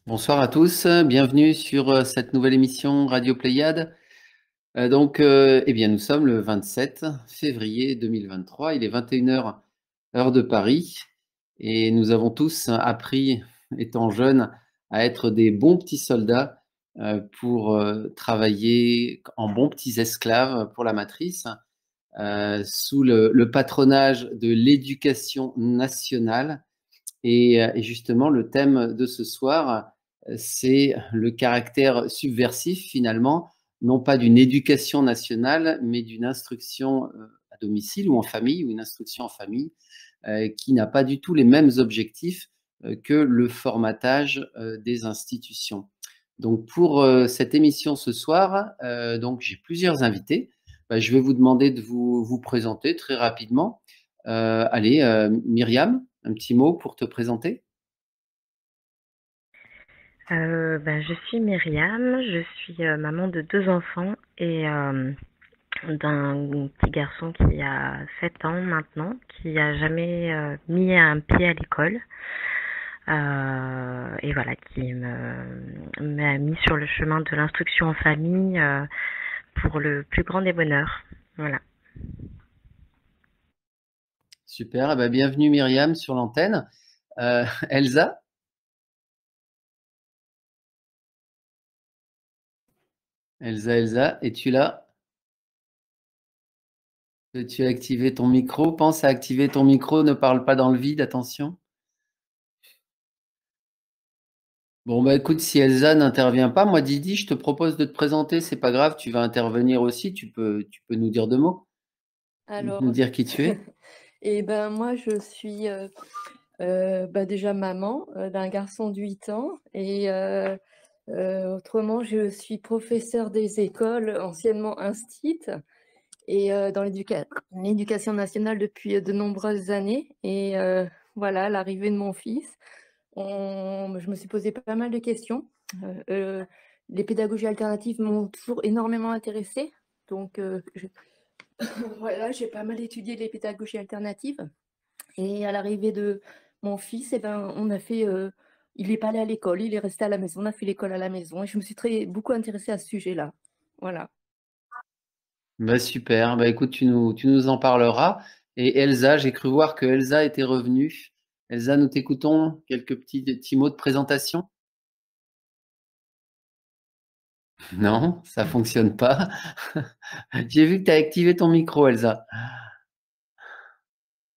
Bonsoir à tous, bienvenue sur cette nouvelle émission Radio Pléiade. Eh bien, nous sommes le 27 février 2023, il est 21 h heure de Paris, et nous avons tous appris, étant jeunes, à être des bons petits soldats pour travailler en bons petits esclaves pour la matrice, sous le patronage de l'éducation nationale. Et justement, le thème de ce soir, c'est le caractère subversif, finalement, non pas d'une éducation nationale, mais d'une instruction à domicile ou en famille, ou une instruction en famille, qui n'a pas du tout les mêmes objectifs que le formatage des institutions. Donc, pour cette émission ce soir, j'ai plusieurs invités. Je vais vous demander de vous présenter très rapidement. Allez, Myriam, un petit mot pour te présenter. Je suis Myriam, je suis maman de 2 enfants et d'un petit garçon qui a 7 ans maintenant, qui a jamais mis un pied à l'école et voilà, qui m'a mis sur le chemin de l'instruction en famille pour le plus grand des bonheurs. Voilà. Super, eh ben, bienvenue Myriam sur l'antenne. Elsa, Elsa, es-tu là? Peux-tu activer ton micro? Pense à activer ton micro, ne parle pas dans le vide, attention. Bon, bah écoute, si Elsa n'intervient pas, moi Didi, je te propose de te présenter, c'est pas grave, tu vas intervenir aussi, tu peux nous dire deux mots, nous Alors, dire qui tu es. moi, je suis déjà maman d'un garçon de 8 ans et autrement, je suis professeure des écoles, anciennement instite, et dans l'éducation nationale depuis de nombreuses années. Et voilà, l'arrivée de mon fils, je me suis posé pas mal de questions. Les pédagogies alternatives m'ont toujours énormément intéressée, donc voilà, j'ai pas mal étudié les pédagogies alternatives. Et à l'arrivée de mon fils, on a fait, il n'est pas allé à l'école, il est resté à la maison. On a fait l'école à la maison et je me suis beaucoup intéressée à ce sujet-là. Voilà. Bah super, bah écoute, tu nous en parleras. Et Elsa, j'ai cru voir que Elsa était revenue. Elsa, nous t'écoutons, quelques petits mots de présentation? Non, ça fonctionne pas. J'ai vu que tu as activé ton micro, Elsa.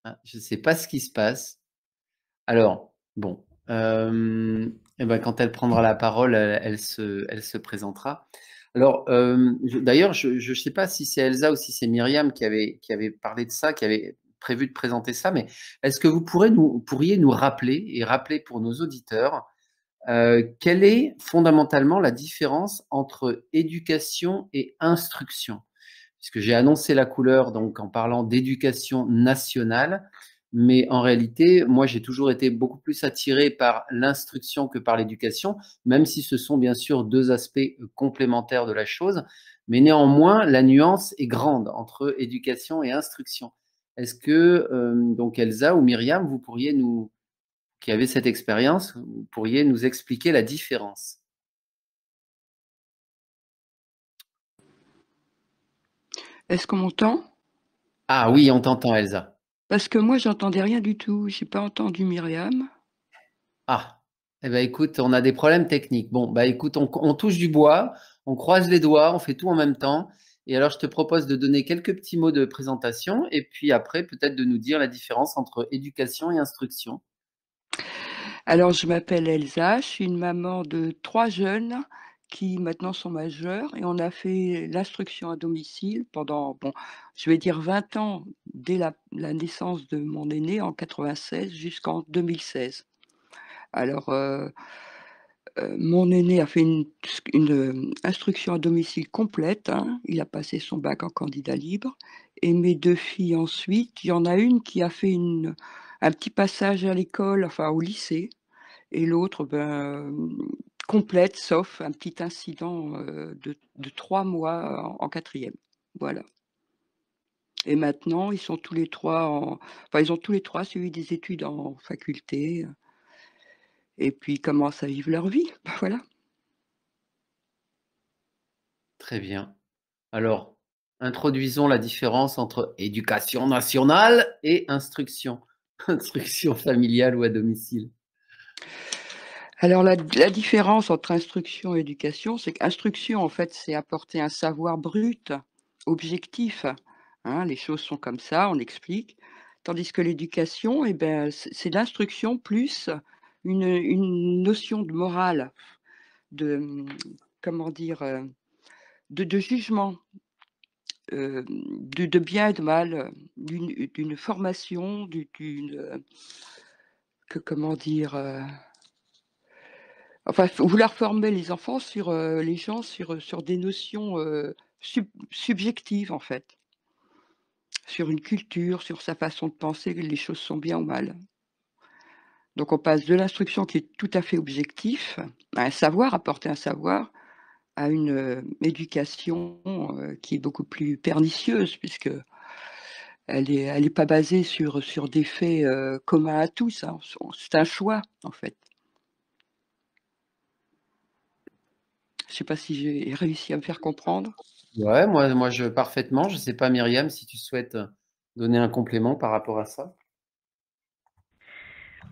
Ah, je ne sais pas ce qui se passe. Alors, bon, eh ben, quand elle prendra la parole, elle se présentera. Alors, d'ailleurs, je ne sais pas si c'est Elsa ou si c'est Myriam qui avait parlé de ça, qui avait prévu de présenter ça, mais est-ce que vous pourriez nous rappeler, et rappeler pour nos auditeurs, quelle est fondamentalement la différence entre éducation et instruction? Puisque j'ai annoncé la couleur donc en parlant d'éducation nationale, mais en réalité, moi j'ai toujours été beaucoup plus attiré par l'instruction que par l'éducation, même si ce sont bien sûr deux aspects complémentaires de la chose, mais néanmoins la nuance est grande entre éducation et instruction. Est-ce que donc Elsa ou Myriam, vous pourriez nous, qui avez cette expérience, vous pourriez nous expliquer la différence? Est-ce qu'on m'entend? Ah oui, on t'entend Elsa. Parce que moi, j'entendais rien du tout. J'ai pas entendu Myriam. Ah, eh ben écoute, on a des problèmes techniques. Bon, bah écoute, on touche du bois, on croise les doigts, on fait tout en même temps. Et alors, je te propose de donner quelques petits mots de présentation et puis après, peut-être de nous dire la différence entre éducation et instruction. Alors, je m'appelle Elsa, je suis une maman de 3 jeunes qui maintenant sont majeurs et on a fait l'instruction à domicile pendant, bon, je vais dire 20 ans, dès la naissance de mon aîné en 96 jusqu'en 2016. Alors, mon aîné a fait instruction à domicile complète, hein. Il a passé son bac en candidat libre et mes 2 filles ensuite, il y en a une qui a fait un petit passage à l'école, enfin au lycée, et l'autre, complète sauf un petit incident, de 3 mois en 4e. Voilà, et maintenant ils sont tous les 3 ils ont tous les 3 suivi des études en faculté, et puis ils commencent à vivre leur vie. Voilà. Très bien. Alors, introduisons la différence entre éducation nationale et instruction. Instruction familiale ou à domicile. Alors la différence entre instruction et éducation, c'est qu'instruction, en fait, c'est apporter un savoir brut, objectif, hein, les choses sont comme ça, on explique. Tandis que l'éducation, eh ben, c'est l'instruction plus une notion de morale, de, comment dire? De jugement, de bien et de mal, d'une formation, d'une, comment dire? Enfin, faut vouloir former les enfants sur, les gens sur des notions, subjectives, en fait. Sur une culture, sur sa façon de penser, que les choses sont bien ou mal. Donc on passe de l'instruction qui est tout à fait objectif, à un savoir, apporter un savoir, à une, éducation, qui est beaucoup plus pernicieuse puisque elle est pas basée sur des faits, communs à tous, hein. C'est un choix, en fait. Je sais pas si j'ai réussi à me faire comprendre? Ouais, moi je parfaitement. Je sais pas Myriam si tu souhaites, donner un complément par rapport à ça?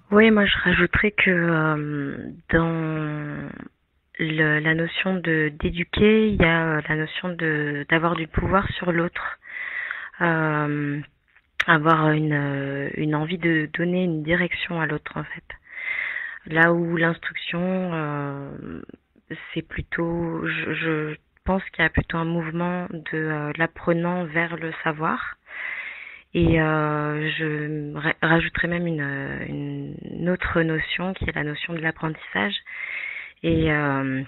Oui, moi je rajouterais que dans la notion de d'éduquer, il y a la notion de d'avoir du pouvoir sur l'autre. Euh, Avoir une envie de donner une direction à l'autre en fait. Là où l'instruction, c'est plutôt, je pense qu'il y a plutôt un mouvement de l'apprenant vers le savoir. Et je rajouterais même une autre notion qui est la notion de l'apprentissage. Et, euh,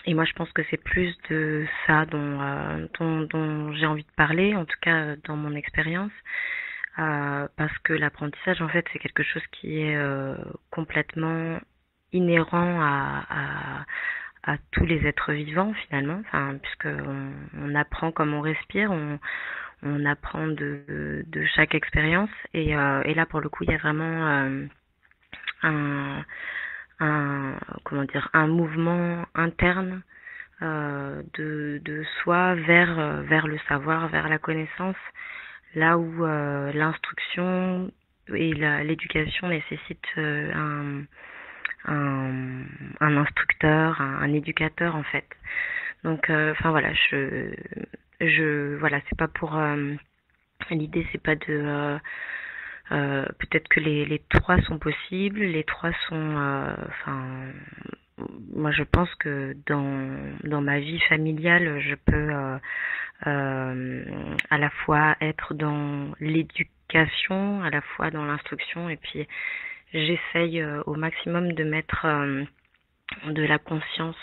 et moi, je pense que c'est plus de ça dont j'ai envie de parler, en tout cas dans mon expérience. Parce que l'apprentissage, en fait, c'est quelque chose qui est complètement inhérent à tous les êtres vivants, finalement. Enfin, puisque on apprend comme on respire, on apprend de chaque expérience. Et là, pour le coup, il y a vraiment un, comment dire, un mouvement interne de soi vers le savoir, vers la connaissance, là où l'instruction et l'éducation nécessitent un, un instructeur, un éducateur en fait. Donc, enfin voilà, voilà, c'est pas pour l'idée, c'est pas de peut-être que les trois sont possibles, les trois sont, enfin, moi je pense que dans ma vie familiale, je peux à la fois être dans l'éducation, à la fois dans l'instruction, et puis j'essaye au maximum de mettre de la conscience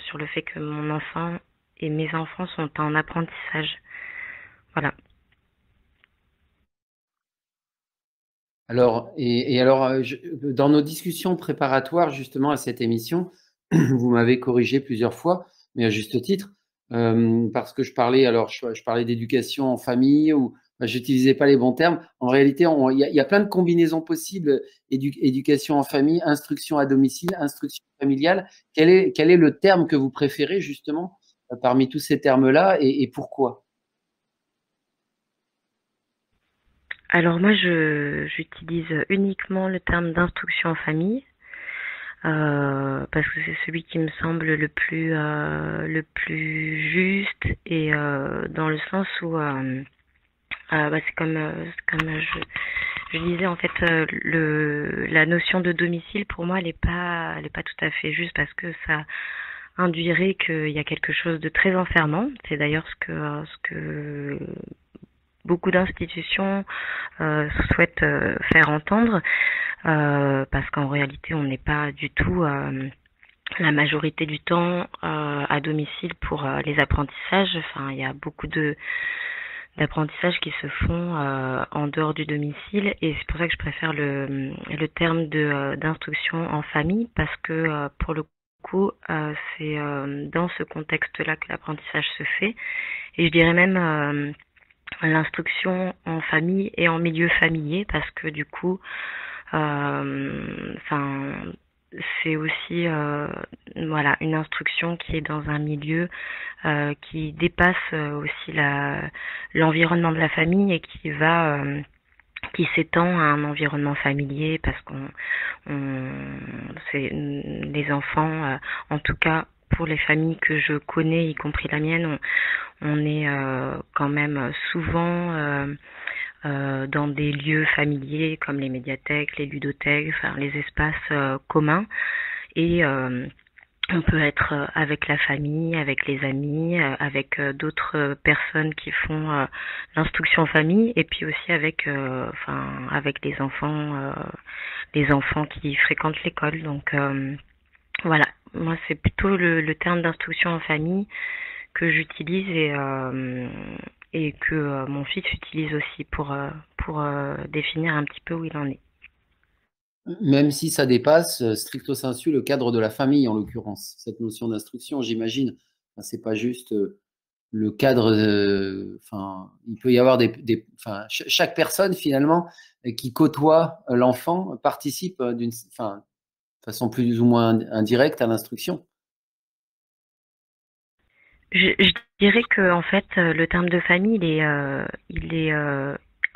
sur le fait que mon enfant et mes enfants sont en apprentissage. Voilà. Alors alors, dans nos discussions préparatoires justement à cette émission, vous m'avez corrigé plusieurs fois, mais à juste titre, parce que je parlais d'éducation en famille ou bah, j'utilisais pas les bons termes. En réalité, il y a plein de combinaisons possibles, éducation en famille, instruction à domicile, instruction familiale. Quel est le terme que vous préférez justement, parmi tous ces termes-là et pourquoi? Alors moi, j'utilise uniquement le terme d'instruction en famille parce que c'est celui qui me semble le plus juste et dans le sens où bah, c'est comme je disais en fait la notion de domicile pour moi elle est pas tout à fait juste parce que ça induirait qu'il y a quelque chose de très enfermant. C'est d'ailleurs ce que beaucoup d'institutions souhaitent faire entendre, parce qu'en réalité, on n'est pas du tout la majorité du temps à domicile pour les apprentissages. Enfin, il y a beaucoup d'apprentissages qui se font en dehors du domicile et c'est pour ça que je préfère le terme d'instruction en famille parce que pour le coup, c'est dans ce contexte-là que l'apprentissage se fait et je dirais même l'instruction en famille et en milieu familier parce que du coup, enfin, c'est aussi voilà, une instruction qui est dans un milieu qui dépasse aussi l'environnement de la famille et qui s'étend à un environnement familier parce c'est les enfants, en tout cas pour les familles que je connais, y compris la mienne, on est quand même souvent dans des lieux familiers comme les médiathèques, les ludothèques, enfin les espaces communs. Et on peut être avec la famille, avec les amis, avec d'autres personnes qui font l'instruction en famille, et puis aussi avec, enfin, avec les enfants qui fréquentent l'école. Donc voilà, moi c'est plutôt le terme d'instruction en famille que j'utilise et que mon fils utilise aussi pour définir un petit peu où il en est. Même si ça dépasse stricto sensu le cadre de la famille, en l'occurrence, cette notion d'instruction, j'imagine. Enfin, c'est pas juste le cadre. Enfin, il peut y avoir enfin, chaque personne finalement qui côtoie l'enfant participe enfin, de façon plus ou moins indirecte à l'instruction. Je dirais que en fait, le terme de famille, il est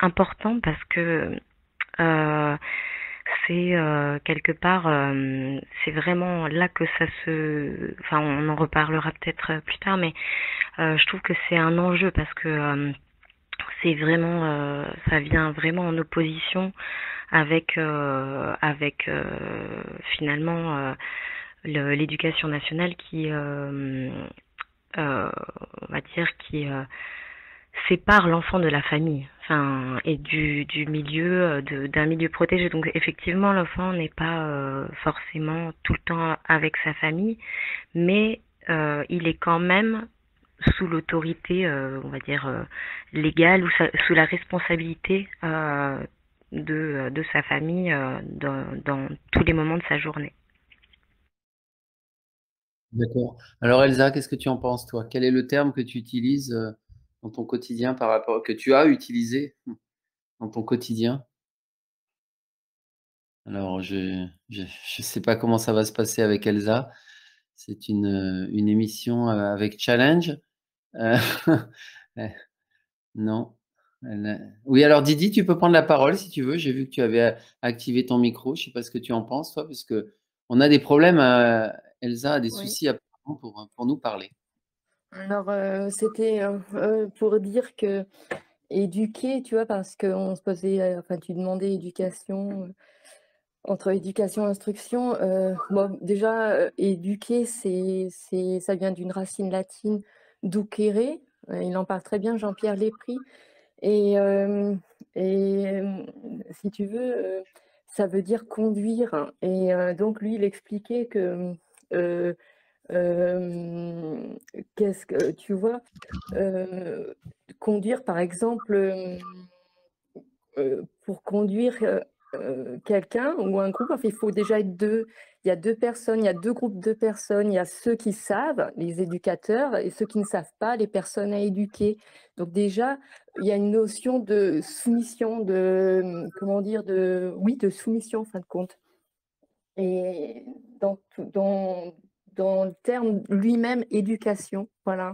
important parce que euh, c'est quelque part, c'est vraiment là que ça se. Enfin, on en reparlera peut-être plus tard, mais je trouve que c'est un enjeu parce que c'est vraiment, ça vient vraiment en opposition avec finalement l'éducation nationale qui on va dire, qui sépare l'enfant de la famille, enfin, et du milieu, d'un milieu protégé. Donc effectivement, l'enfant n'est pas forcément tout le temps avec sa famille, mais il est quand même sous l'autorité, on va dire, légale ou sous la responsabilité de sa famille dans tous les moments de sa journée. D'accord. Alors Elsa, qu'est-ce que tu en penses, toi? Quel est le terme que tu utilises dans ton quotidien que tu as utilisé dans ton quotidien? Alors, je sais pas comment ça va se passer avec Elsa. C'est une émission avec challenge. Euh, eh, non. Oui, alors Didi, tu peux prendre la parole si tu veux. J'ai vu que tu avais activé ton micro. Je sais pas ce que tu en penses, toi, parce que on a des problèmes. Elsa a des Oui. soucis apparemment pour nous parler. Alors, c'était pour dire que éduquer, tu vois, parce qu'on se posait, enfin, tu demandais éducation, entre éducation et instruction. Bon, déjà, éduquer, ça vient d'une racine latine, ducere. Il en parle très bien, Jean-Pierre Lépris. Et, si tu veux, ça veut dire conduire. Et donc, lui, il expliquait que euh, qu'est-ce que tu vois, conduire, par exemple, pour conduire quelqu'un ou un groupe, enfin, il faut déjà être deux. Il y a deux personnes, il y a deux groupes de personnes. Il y a ceux qui savent, les éducateurs, et ceux qui ne savent pas, les personnes à éduquer. Donc déjà, il y a une notion de soumission, comment dire, oui, de soumission en fin de compte. Et dans le terme lui-même, éducation, voilà.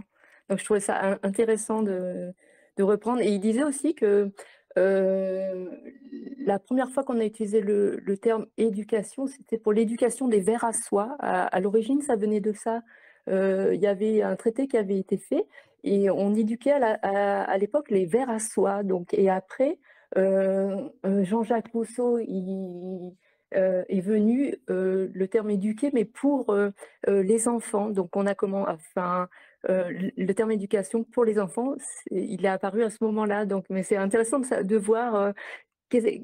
Donc je trouvais ça intéressant de reprendre. Et il disait aussi que la première fois qu'on a utilisé le terme éducation, c'était pour l'éducation des vers à soie. À l'origine, ça venait de ça. Il y avait un traité qui avait été fait et on éduquait à l'époque les vers à soie. Donc, et après, Jean-Jacques Rousseau, est venu le terme éduquer, mais pour les enfants. Donc, on a enfin, le terme éducation pour les enfants, il est apparu à ce moment-là. Donc, mais c'est intéressant de voir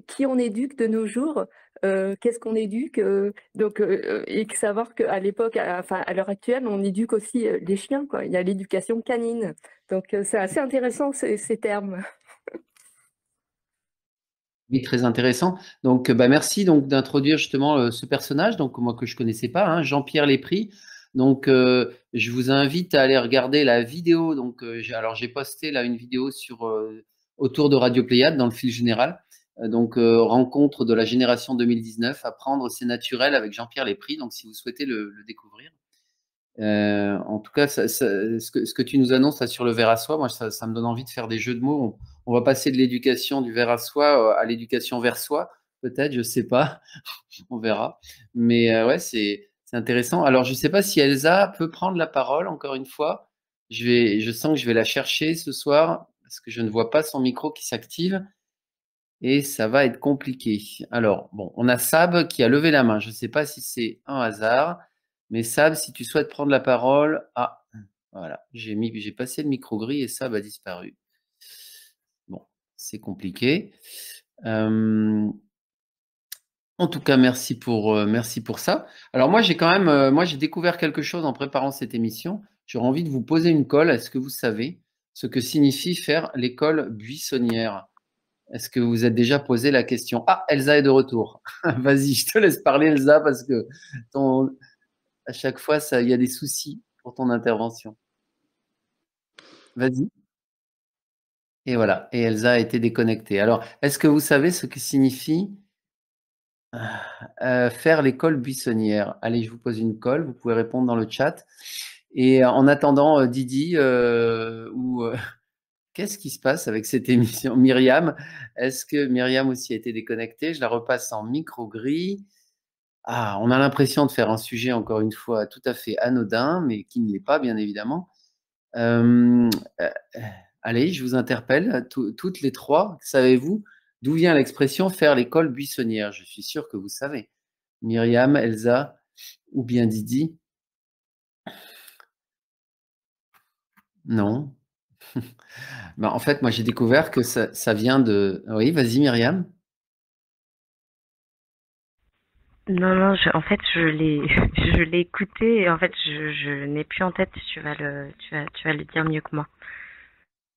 qui on éduque de nos jours, qu'est-ce qu'on éduque, et savoir qu'à l'époque, enfin à l'heure actuelle, on éduque aussi les chiens, quoi. Il y a l'éducation canine. Donc, c'est assez intéressant ces termes. Oui, très intéressant. Donc, bah, merci donc d'introduire justement ce personnage, donc moi que je connaissais pas, hein, Jean-Pierre Lépris. Donc, je vous invite à aller regarder la vidéo. Donc, alors j'ai posté là une vidéo autour de Radio Pléiade dans le fil général. Donc, rencontre de la génération 2019, Apprendre, c'est naturel avec Jean-Pierre Lesprit. Donc, si vous souhaitez le découvrir. En tout cas, ce que tu nous annonces là sur le verre à soie, moi, ça me donne envie de faire des jeux de mots. On va passer de l'éducation du verre à soie à l'éducation vers soi, peut-être, je sais pas, on verra. Mais ouais, c'est intéressant. Alors, je sais pas si Elsa peut prendre la parole encore une fois. Je sens que je vais la chercher ce soir parce que je ne vois pas son micro qui s'active et ça va être compliqué. Alors, bon, on a Sab qui a levé la main. Je ne sais pas si c'est un hasard, mais Sab, si tu souhaites prendre la parole. Ah, voilà, j'ai passé le micro gris et Sab a disparu. Bon, c'est compliqué. En tout cas, merci pour ça. Alors moi, j'ai quand même, moi, j'ai découvert quelque chose en préparant cette émission. J'aurais envie de vous poser une colle. Est-ce que vous savez ce que signifie faire l'école buissonnière? Est-ce que vous êtes déjà posé la question? Ah, Elsa est de retour. Vas-y, je te laisse parler, Elsa, parce que à chaque fois, il y a des soucis pour ton intervention. Vas-y. Et voilà. Et Elsa a été déconnectée. Alors, est-ce que vous savez ce que signifie faire l'école buissonnière? Allez, je vous pose une colle. Vous pouvez répondre dans le chat. Et en attendant, Didi, qu'est-ce qui se passe avec cette émission? Myriam, est-ce que Myriam aussi a été déconnectée? Je la repasse en micro gris. Ah, on a l'impression de faire un sujet, encore une fois, tout à fait anodin, mais qui ne l'est pas, bien évidemment. Euh, euh, allez, je vous interpelle, toutes les trois. Savez-vous d'où vient l'expression faire l'école buissonnière? Je suis sûr que vous savez. Myriam, Elsa ou bien Didi? Non. Ben, en fait, moi, j'ai découvert que ça vient de... Oui, vas-y, Myriam. Non, non, en fait, je l'ai écouté et en fait, je n'ai plus en tête. Tu vas le dire mieux que moi.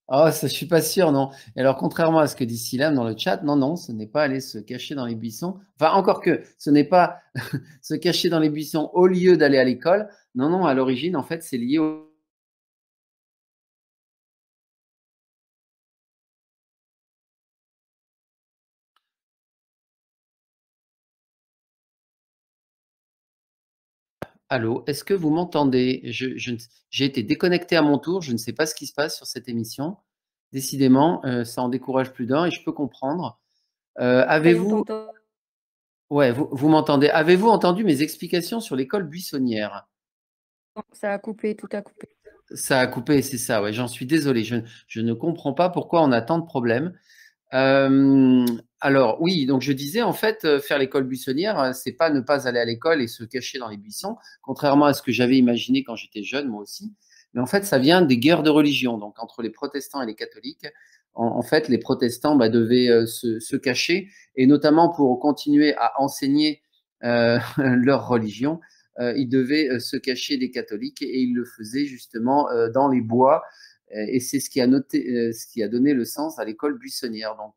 Ah, ça, je suis pas sûr, non. Et alors, contrairement à ce que dit Silam dans le chat, non, non, ce n'est pas aller se cacher dans les buissons. Enfin, encore que, ce n'est pas se cacher dans les buissons au lieu d'aller à l'école. Non, non, à l'origine, en fait, c'est lié au... Allô, est-ce que vous m'entendez? J'ai été déconnecté à mon tour. Je ne sais pas ce qui se passe sur cette émission. Décidément, ça en décourage plus d'un et je peux comprendre. Oui, on Avez-vous... t'entend. Ouais, vous m'entendez. Avez-vous entendu mes explications sur l'école buissonnière? Ça a coupé, tout a coupé. Ça a coupé, c'est ça, ouais, j'en suis désolé. Je ne comprends pas pourquoi on a tant de problèmes. Alors, oui, donc je disais, en fait, faire l'école buissonnière, c'est pas ne pas aller à l'école et se cacher dans les buissons, contrairement à ce que j'avais imaginé quand j'étais jeune, moi aussi. Mais en fait, ça vient des guerres de religion, donc entre les protestants et les catholiques. En fait, les protestants devaient se cacher, et notamment pour continuer à enseigner leur religion, ils devaient se cacher des catholiques, et ils le faisaient justement dans les bois, et c'est ce qui a donné le sens à l'école buissonnière. Donc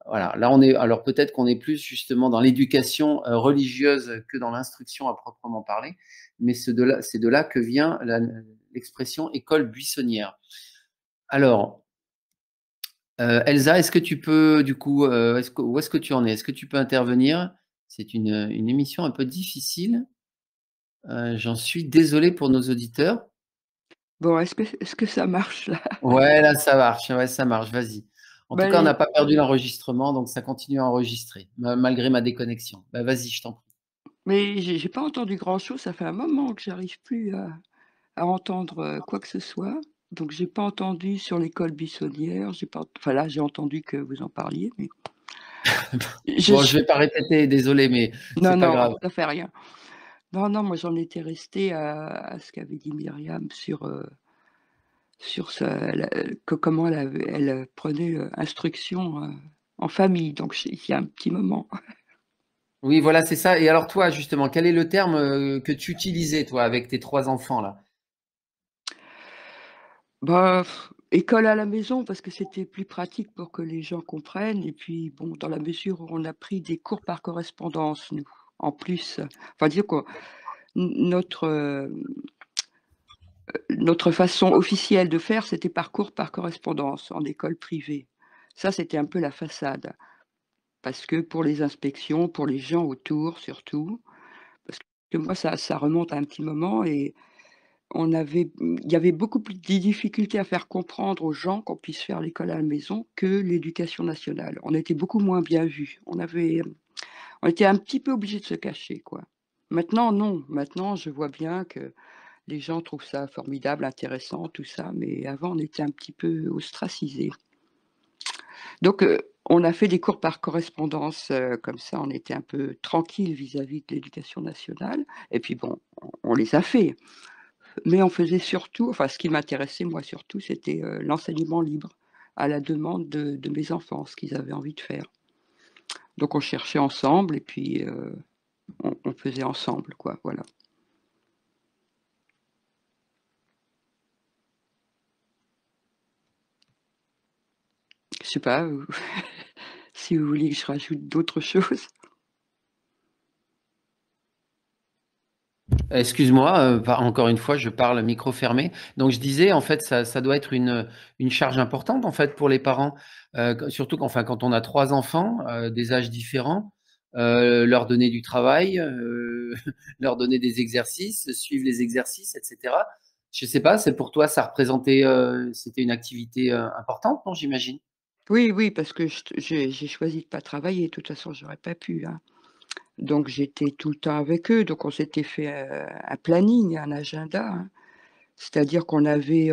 voilà, là on est, alors peut-être qu'on est plus justement dans l'éducation religieuse que dans l'instruction à proprement parler, mais c'est de là que vient l'expression école buissonnière. Alors, Elsa, est-ce que tu peux, du coup, où est-ce que tu en es? Est-ce que tu peux intervenir? C'est une émission un peu difficile. J'en suis désolé pour nos auditeurs. Bon, est-ce que ça marche là? Ouais, là, ça marche. Ouais, ça marche. Vas-y. En tout Bah, cas, on n'a pas perdu l'enregistrement, donc ça continue à enregistrer, malgré ma déconnexion. Bah, vas-y, je t'en prie. mais j'ai pas entendu grand-chose, ça fait un moment que j'arrive plus à entendre, quoi que ce soit. Donc j'ai pas entendu sur l'école buissonnière, j'ai pas enfin là, j'ai entendu que vous en parliez, mais je Bon, je suis vais pas répéter, désolé, mais non, c'est pas non, grave. ça fait rien. Non, non, moi j'en étais restée à ce qu'avait dit Myriam sur comment elle prenait, instruction, en famille, donc il y a un petit moment. Oui, voilà, c'est ça. Et alors, toi, justement, quel est le terme que tu utilisais, toi, avec tes trois enfants, là? Bah, école à la maison parce que c'était plus pratique pour que les gens comprennent et puis bon, dans la mesure où on a pris des cours par correspondance nous, en plus, enfin dire quoi, notre, notre façon officielle de faire, c'était par cours par correspondance en école privée. Ça, c'était un peu la façade. parce que pour les inspections, pour les gens autour surtout, parce que moi ça remonte à un petit moment et il y avait beaucoup plus de difficultés à faire comprendre aux gens qu'on puisse faire l'école à la maison que l'éducation nationale. On était beaucoup moins bien vus. On était un petit peu obligés de se cacher, quoi. Maintenant, non. Maintenant, je vois bien que les gens trouvent ça formidable, intéressant, tout ça, mais avant, on était un petit peu ostracisés. Donc, on a fait des cours par correspondance, comme ça, on était un peu tranquille vis-à-vis de l'éducation nationale. Et puis bon, on les a fait. Mais on faisait surtout, enfin, ce qui m'intéressait, moi, surtout, c'était l'enseignement libre, à la demande de mes enfants, ce qu'ils avaient envie de faire. Donc, on cherchait ensemble et puis on faisait ensemble, quoi, voilà. Je sais pas, si vous voulez que je rajoute d'autres choses. Excuse-moi, encore une fois, je parle micro fermé. Donc je disais, en fait, ça doit être une charge importante en fait pour les parents, surtout quand on a 3 enfants, des âges différents, leur donner du travail, leur donner des exercices, suivre les exercices, et cetera. Je sais pas, c'est pour toi, ça représentait, c'était une activité, importante, non, j'imagine? Oui, oui, parce que j'ai choisi de pas travailler, de toute façon, j'aurais pas pu, hein. Donc j'étais tout le temps avec eux, donc on s'était fait, un planning, un agenda, hein. C'est-à-dire qu'on avait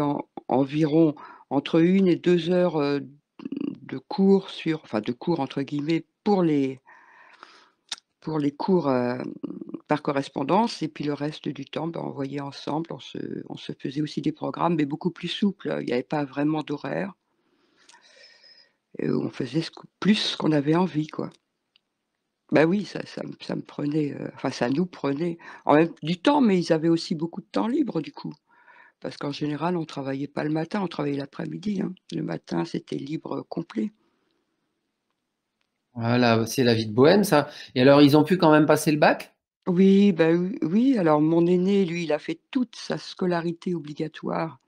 environ entre 1 et 2 heures, de cours de «cours» entre guillemets pour les cours, par correspondance et puis le reste du temps, ben, on voyait ensemble, on se faisait aussi des programmes, mais beaucoup plus souples. Il y avait pas vraiment d'horaire et on faisait ce qu'on avait envie, quoi. Bah oui, ça me prenait, enfin ça nous prenait en même du temps, mais ils avaient aussi beaucoup de temps libre du coup. Parce qu'en général, on travaillait pas le matin, on travaillait l'après-midi, hein. Le matin, c'était libre, complet. Voilà, c'est la vie de bohème ça. Et alors ils ont pu quand même passer le bac? Oui, bah, oui, oui, alors mon aîné, lui, il a fait toute sa scolarité obligatoire,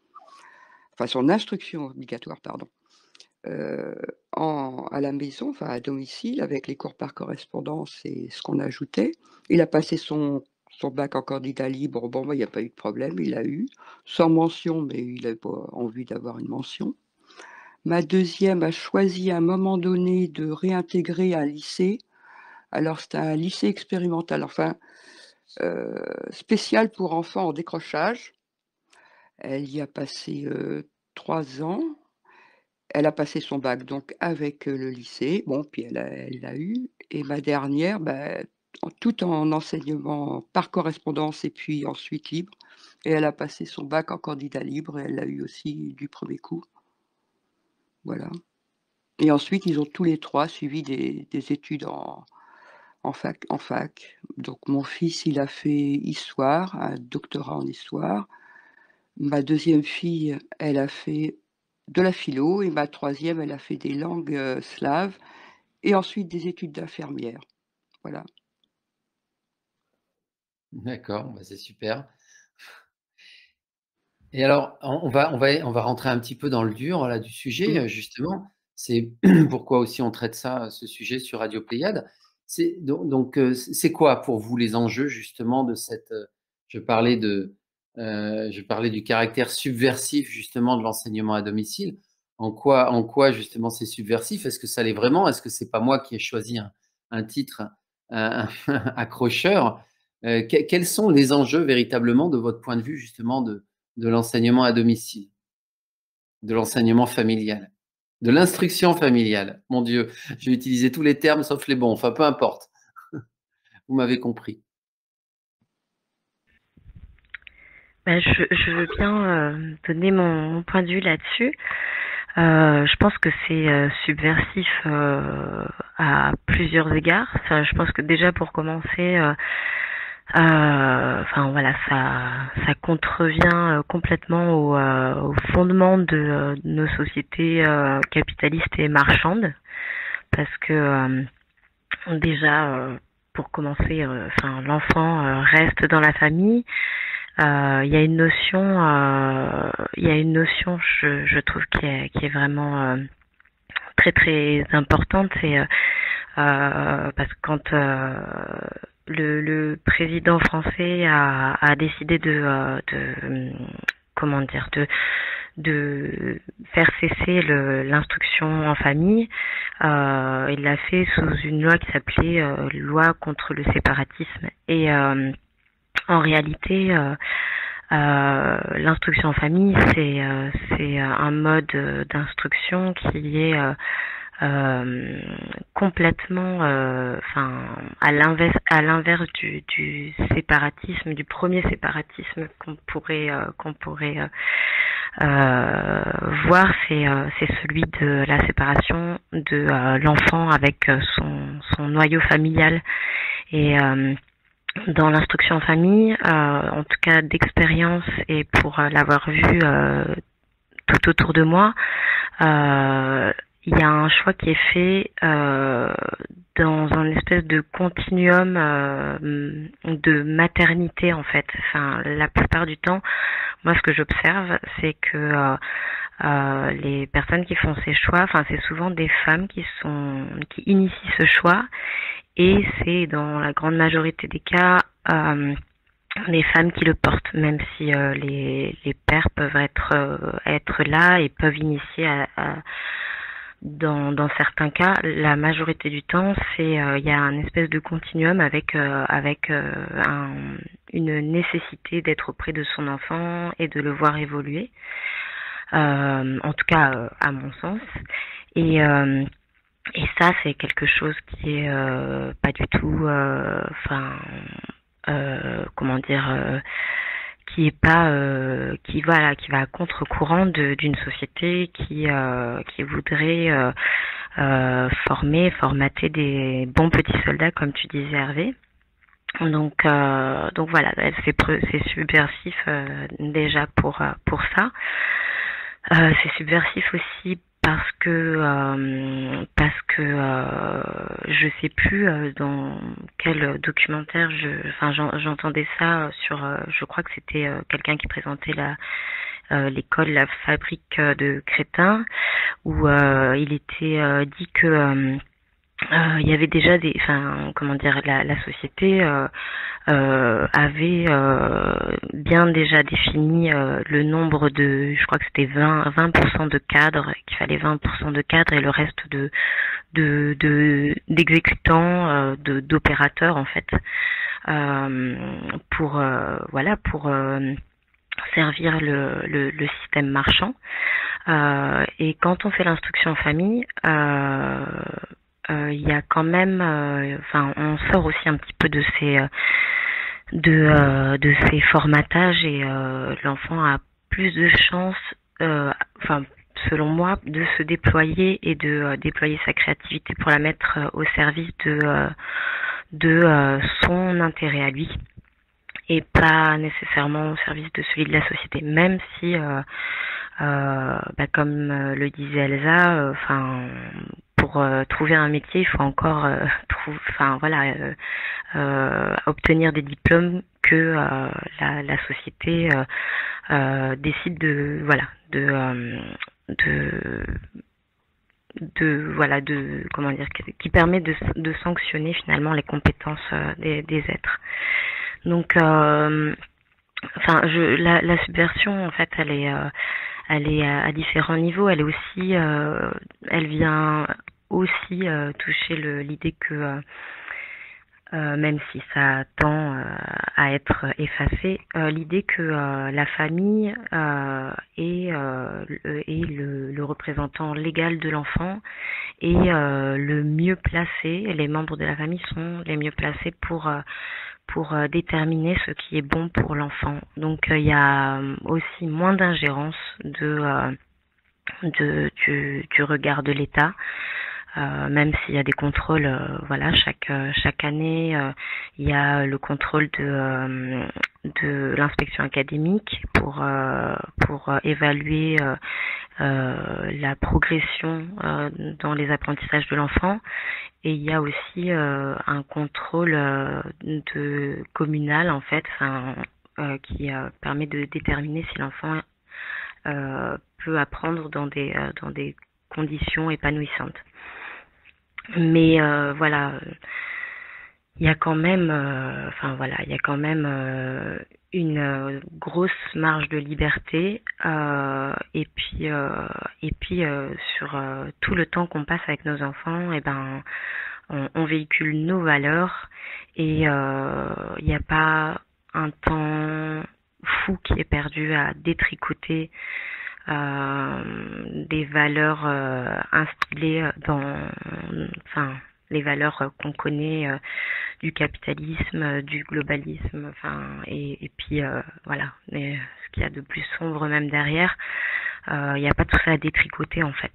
enfin son instruction obligatoire, pardon, heu, à la maison, enfin à domicile avec les cours par correspondance et ce qu'on ajoutait. Il a passé son bac en candidat libre. Bon, bah, il y a pas eu de problème, il a eu. Sans mention, mais il avait pas envie d'avoir une mention. Ma deuxième a choisi à un moment donné de réintégrer un lycée. Alors c'était un lycée expérimental, enfin, spécial pour enfants en décrochage. Elle y a passé, 3 ans. Elle a passé son bac donc avec, le lycée. Bon, puis elle l'a eu et ma dernière, bah, tout en enseignement par correspondance et puis ensuite libre et elle a passé son bac en candidat libre et elle l'a eu aussi du premier coup. Voilà et ensuite ils ont tous les 3 suivi des études en fac. Donc mon fils, il a fait histoire, un doctorat en histoire. Ma deuxième fille, elle a fait de la philo et ma troisième, elle a fait des langues, slaves et ensuite des études d'infirmière. Voilà. D'accord, bah, c'est super. Et alors, on va rentrer un petit peu dans le dur là du sujet, Mmh. justement. C'est pourquoi aussi on traite ça, ce sujet sur Radio Pléiade. C'est quoi pour vous les enjeux justement de cette, je parlais de, je parlais du caractère subversif justement de l'enseignement à domicile. En quoi justement c'est subversif? Est-ce que ça l'est vraiment? Est-ce que c'est pas moi qui ai choisi un titre, accrocheur? Quels sont les enjeux véritablement de votre point de vue justement de l'enseignement à domicile, de l'enseignement familial, de l'instruction familiale. Mon Dieu, j'ai utilisé tous les termes sauf les bons, enfin peu importe. Vous m'avez compris. Ben, je veux bien donner mon point de vue là-dessus. Je pense que c'est subversif à plusieurs égards. Enfin, je pense que déjà pour commencer, enfin voilà, ça contrevient complètement au fondement de nos sociétés capitalistes et marchandes, parce que déjà pour commencer, enfin l'enfant reste dans la famille. Il y a une notion, je trouve qui est vraiment très très importante, c'est parce que quand le président français a décidé comment dire, de faire cesser l'instruction en famille, il l'a fait sous une loi qui s'appelait loi contre le séparatisme. Et en réalité, l'instruction en famille, c'est un mode d'instruction qui est complètement, à l'inverse du séparatisme, du premier séparatisme qu'on pourrait voir, c'est celui de la séparation de l'enfant avec son noyau familial. Et dans l'instruction en famille, en tout cas d'expérience et pour l'avoir vu tout autour de moi, il y a un choix qui est fait dans un espèce de continuum de maternité en fait. Enfin, la plupart du temps, moi ce que j'observe, c'est que les personnes qui font ces choix, enfin c'est souvent des femmes qui initient ce choix, et c'est dans la grande majorité des cas les femmes qui le portent, même si les pères peuvent être là et peuvent initier dans certains cas. La majorité du temps, il y a un espèce de continuum avec une nécessité d'être auprès de son enfant et de le voir évoluer, en tout cas à mon sens. Et ça, c'est quelque chose qui est pas du tout, comment dire, qui est pas, qui va à contre-courant d'une société qui voudrait formater des bons petits soldats, comme tu disais, Hervé. Donc voilà, c'est subversif déjà pour ça. C'est subversif aussi parce que je sais plus dans quel documentaire j'entendais ça sur, je crois que c'était quelqu'un qui présentait l'école La Fabrique de Crétin, où il était dit que il y avait déjà la société avait bien déjà défini le nombre de, je crois que c'était 20% de cadres, qu'il fallait 20% de cadres et le reste d'exécutants, d'opérateurs en fait, pour servir le système marchand. Et quand on fait l'instruction en famille, il y a quand même, on sort aussi un petit peu de ces formatages, et l'enfant a plus de chances, selon moi, de se déployer et de déployer sa créativité pour la mettre au service de son intérêt à lui, et pas nécessairement au service de celui de la société, même si comme le disait Elsa, pour trouver un métier, il faut encore obtenir des diplômes que la société décide qui permet de sanctionner finalement les compétences des êtres. Donc la subversion, en fait, elle est à différents niveaux. Elle est aussi, elle vient aussi toucher l'idée que même si ça tend à être effacé, l'idée que la famille est le représentant légal de l'enfant, et le mieux placé, les membres de la famille sont les mieux placés pour déterminer ce qui est bon pour l'enfant. Donc il y a aussi moins d'ingérence du regard de l'État, même s'il y a des contrôles, chaque année il y a le contrôle de l'inspection académique pour évaluer la progression dans les apprentissages de l'enfant. Et il y a aussi un contrôle communal, en fait, qui permet de déterminer si l'enfant peut apprendre dans des conditions épanouissantes. Mais voilà, il y a quand même, enfin voilà, il y a quand même une grosse marge de liberté. Et puis sur tout le temps qu'on passe avec nos enfants, et ben, on véhicule nos valeurs et il n'y a pas un temps fou qui est perdu à détricoter des valeurs instillées enfin, les valeurs qu'on connaît du capitalisme, du globalisme, enfin, et puis voilà, mais ce qu'il y a de plus sombre même derrière, il n'y a pas tout ça à détricoter en fait.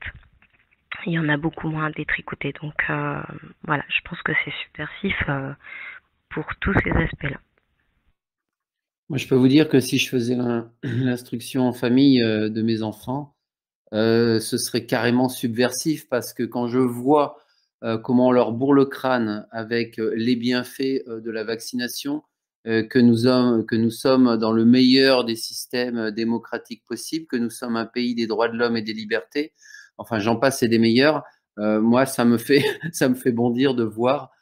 Il y en a beaucoup moins à détricoter, donc voilà, je pense que c'est subversif pour tous ces aspects-là. Moi, je peux vous dire que si je faisais l'instruction en famille de mes enfants, ce serait carrément subversif parce que quand je vois comment on leur bourre le crâne avec les bienfaits de la vaccination, que nous sommes dans le meilleur des systèmes démocratiques possibles, que nous sommes un pays des droits de l'homme et des libertés, enfin j'en passe et des meilleurs, moi ça me fait, ça me fait bondir de voir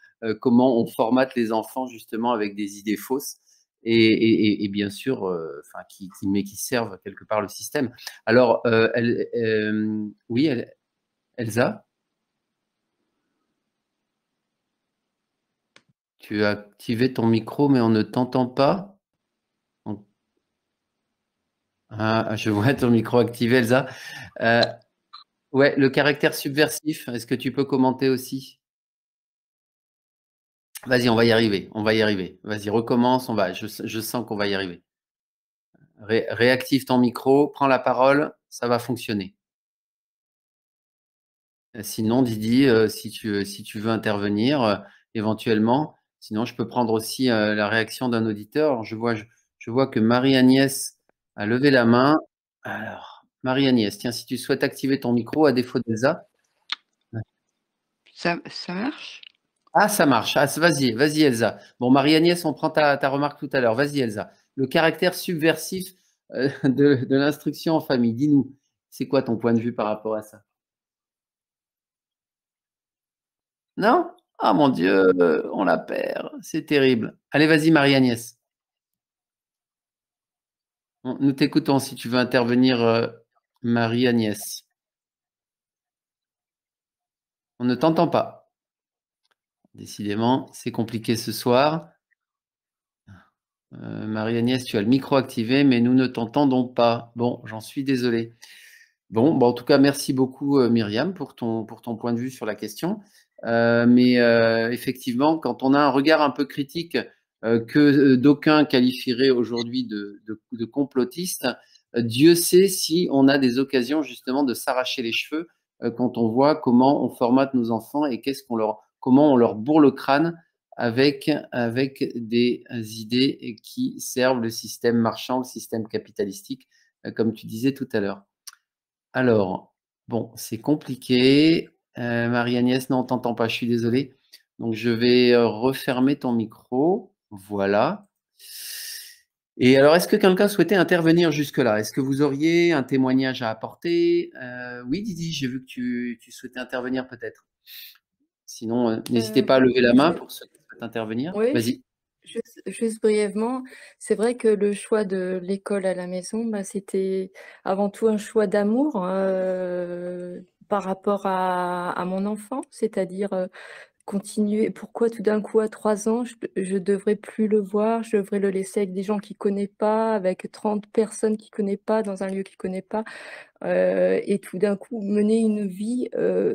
comment on formate les enfants justement avec des idées fausses et bien sûr, enfin, mais qui servent quelque part le système. Alors, oui, Elsa, tu as activé ton micro, mais on ne t'entend pas. Ah, je vois ton micro activé, Elsa. Ouais, le caractère subversif, est-ce que tu peux commenter aussi? Vas-y, on va y arriver, on va y arriver. Vas-y, recommence, je sens qu'on va y arriver. Réactive ton micro, prends la parole, ça va fonctionner. Sinon, Didi, si tu veux intervenir éventuellement, sinon je peux prendre aussi la réaction d'un auditeur. Alors, je vois que Marie-Agnès a levé la main. Alors, Marie-Agnès, tiens, si tu souhaites activer ton micro à défaut d'Elsa. Ça marche? Ah, ça marche. Ah, vas-y, Elsa. Bon, Marie-Agnès, on prend ta remarque tout à l'heure. Vas-y, Elsa. Le caractère subversif de l'instruction en famille. Dis-nous, c'est quoi ton point de vue par rapport à ça? Non? Ah mon Dieu, on la perd. C'est terrible. Allez, vas-y, Marie-Agnès. Nous t'écoutons si tu veux intervenir, Marie-Agnès. On ne t'entend pas. Décidément, c'est compliqué ce soir. Marie-Agnès, tu as le micro activé, mais nous ne t'entendons pas. Bon, j'en suis désolé. Bon, en tout cas, merci beaucoup, Myriam, pour ton point de vue sur la question. Mais effectivement, quand on a un regard un peu critique que d'aucuns qualifieraient aujourd'hui de complotiste, Dieu sait si on a des occasions justement de s'arracher les cheveux quand on voit comment on formate nos enfants et comment on leur bourre le crâne avec des idées qui servent le système marchand, le système capitalistique, comme tu disais tout à l'heure. Alors, bon, c'est compliqué. Marie-Agnès, non, on t'entend pas, je suis désolé. Donc, je vais refermer ton micro. Voilà. Et alors, est-ce que quelqu'un souhaitait intervenir jusque-là? Est-ce que vous auriez un témoignage à apporter? Oui, Didi, j'ai vu que tu souhaitais intervenir peut-être. Sinon, n'hésitez pas à lever la main pour ceux qui souhaitent intervenir. Oui, Vas-y. juste brièvement, c'est vrai que le choix de l'école à la maison, bah, c'était avant tout un choix d'amour par rapport à mon enfant, c'est-à-dire continuer. Pourquoi tout d'un coup à 3 ans, je devrais plus le voir, je devrais le laisser avec des gens qu'il connaît pas, avec 30 personnes qu'il connaît pas, dans un lieu qu'il connaît pas. Et tout d'un coup mener une vie,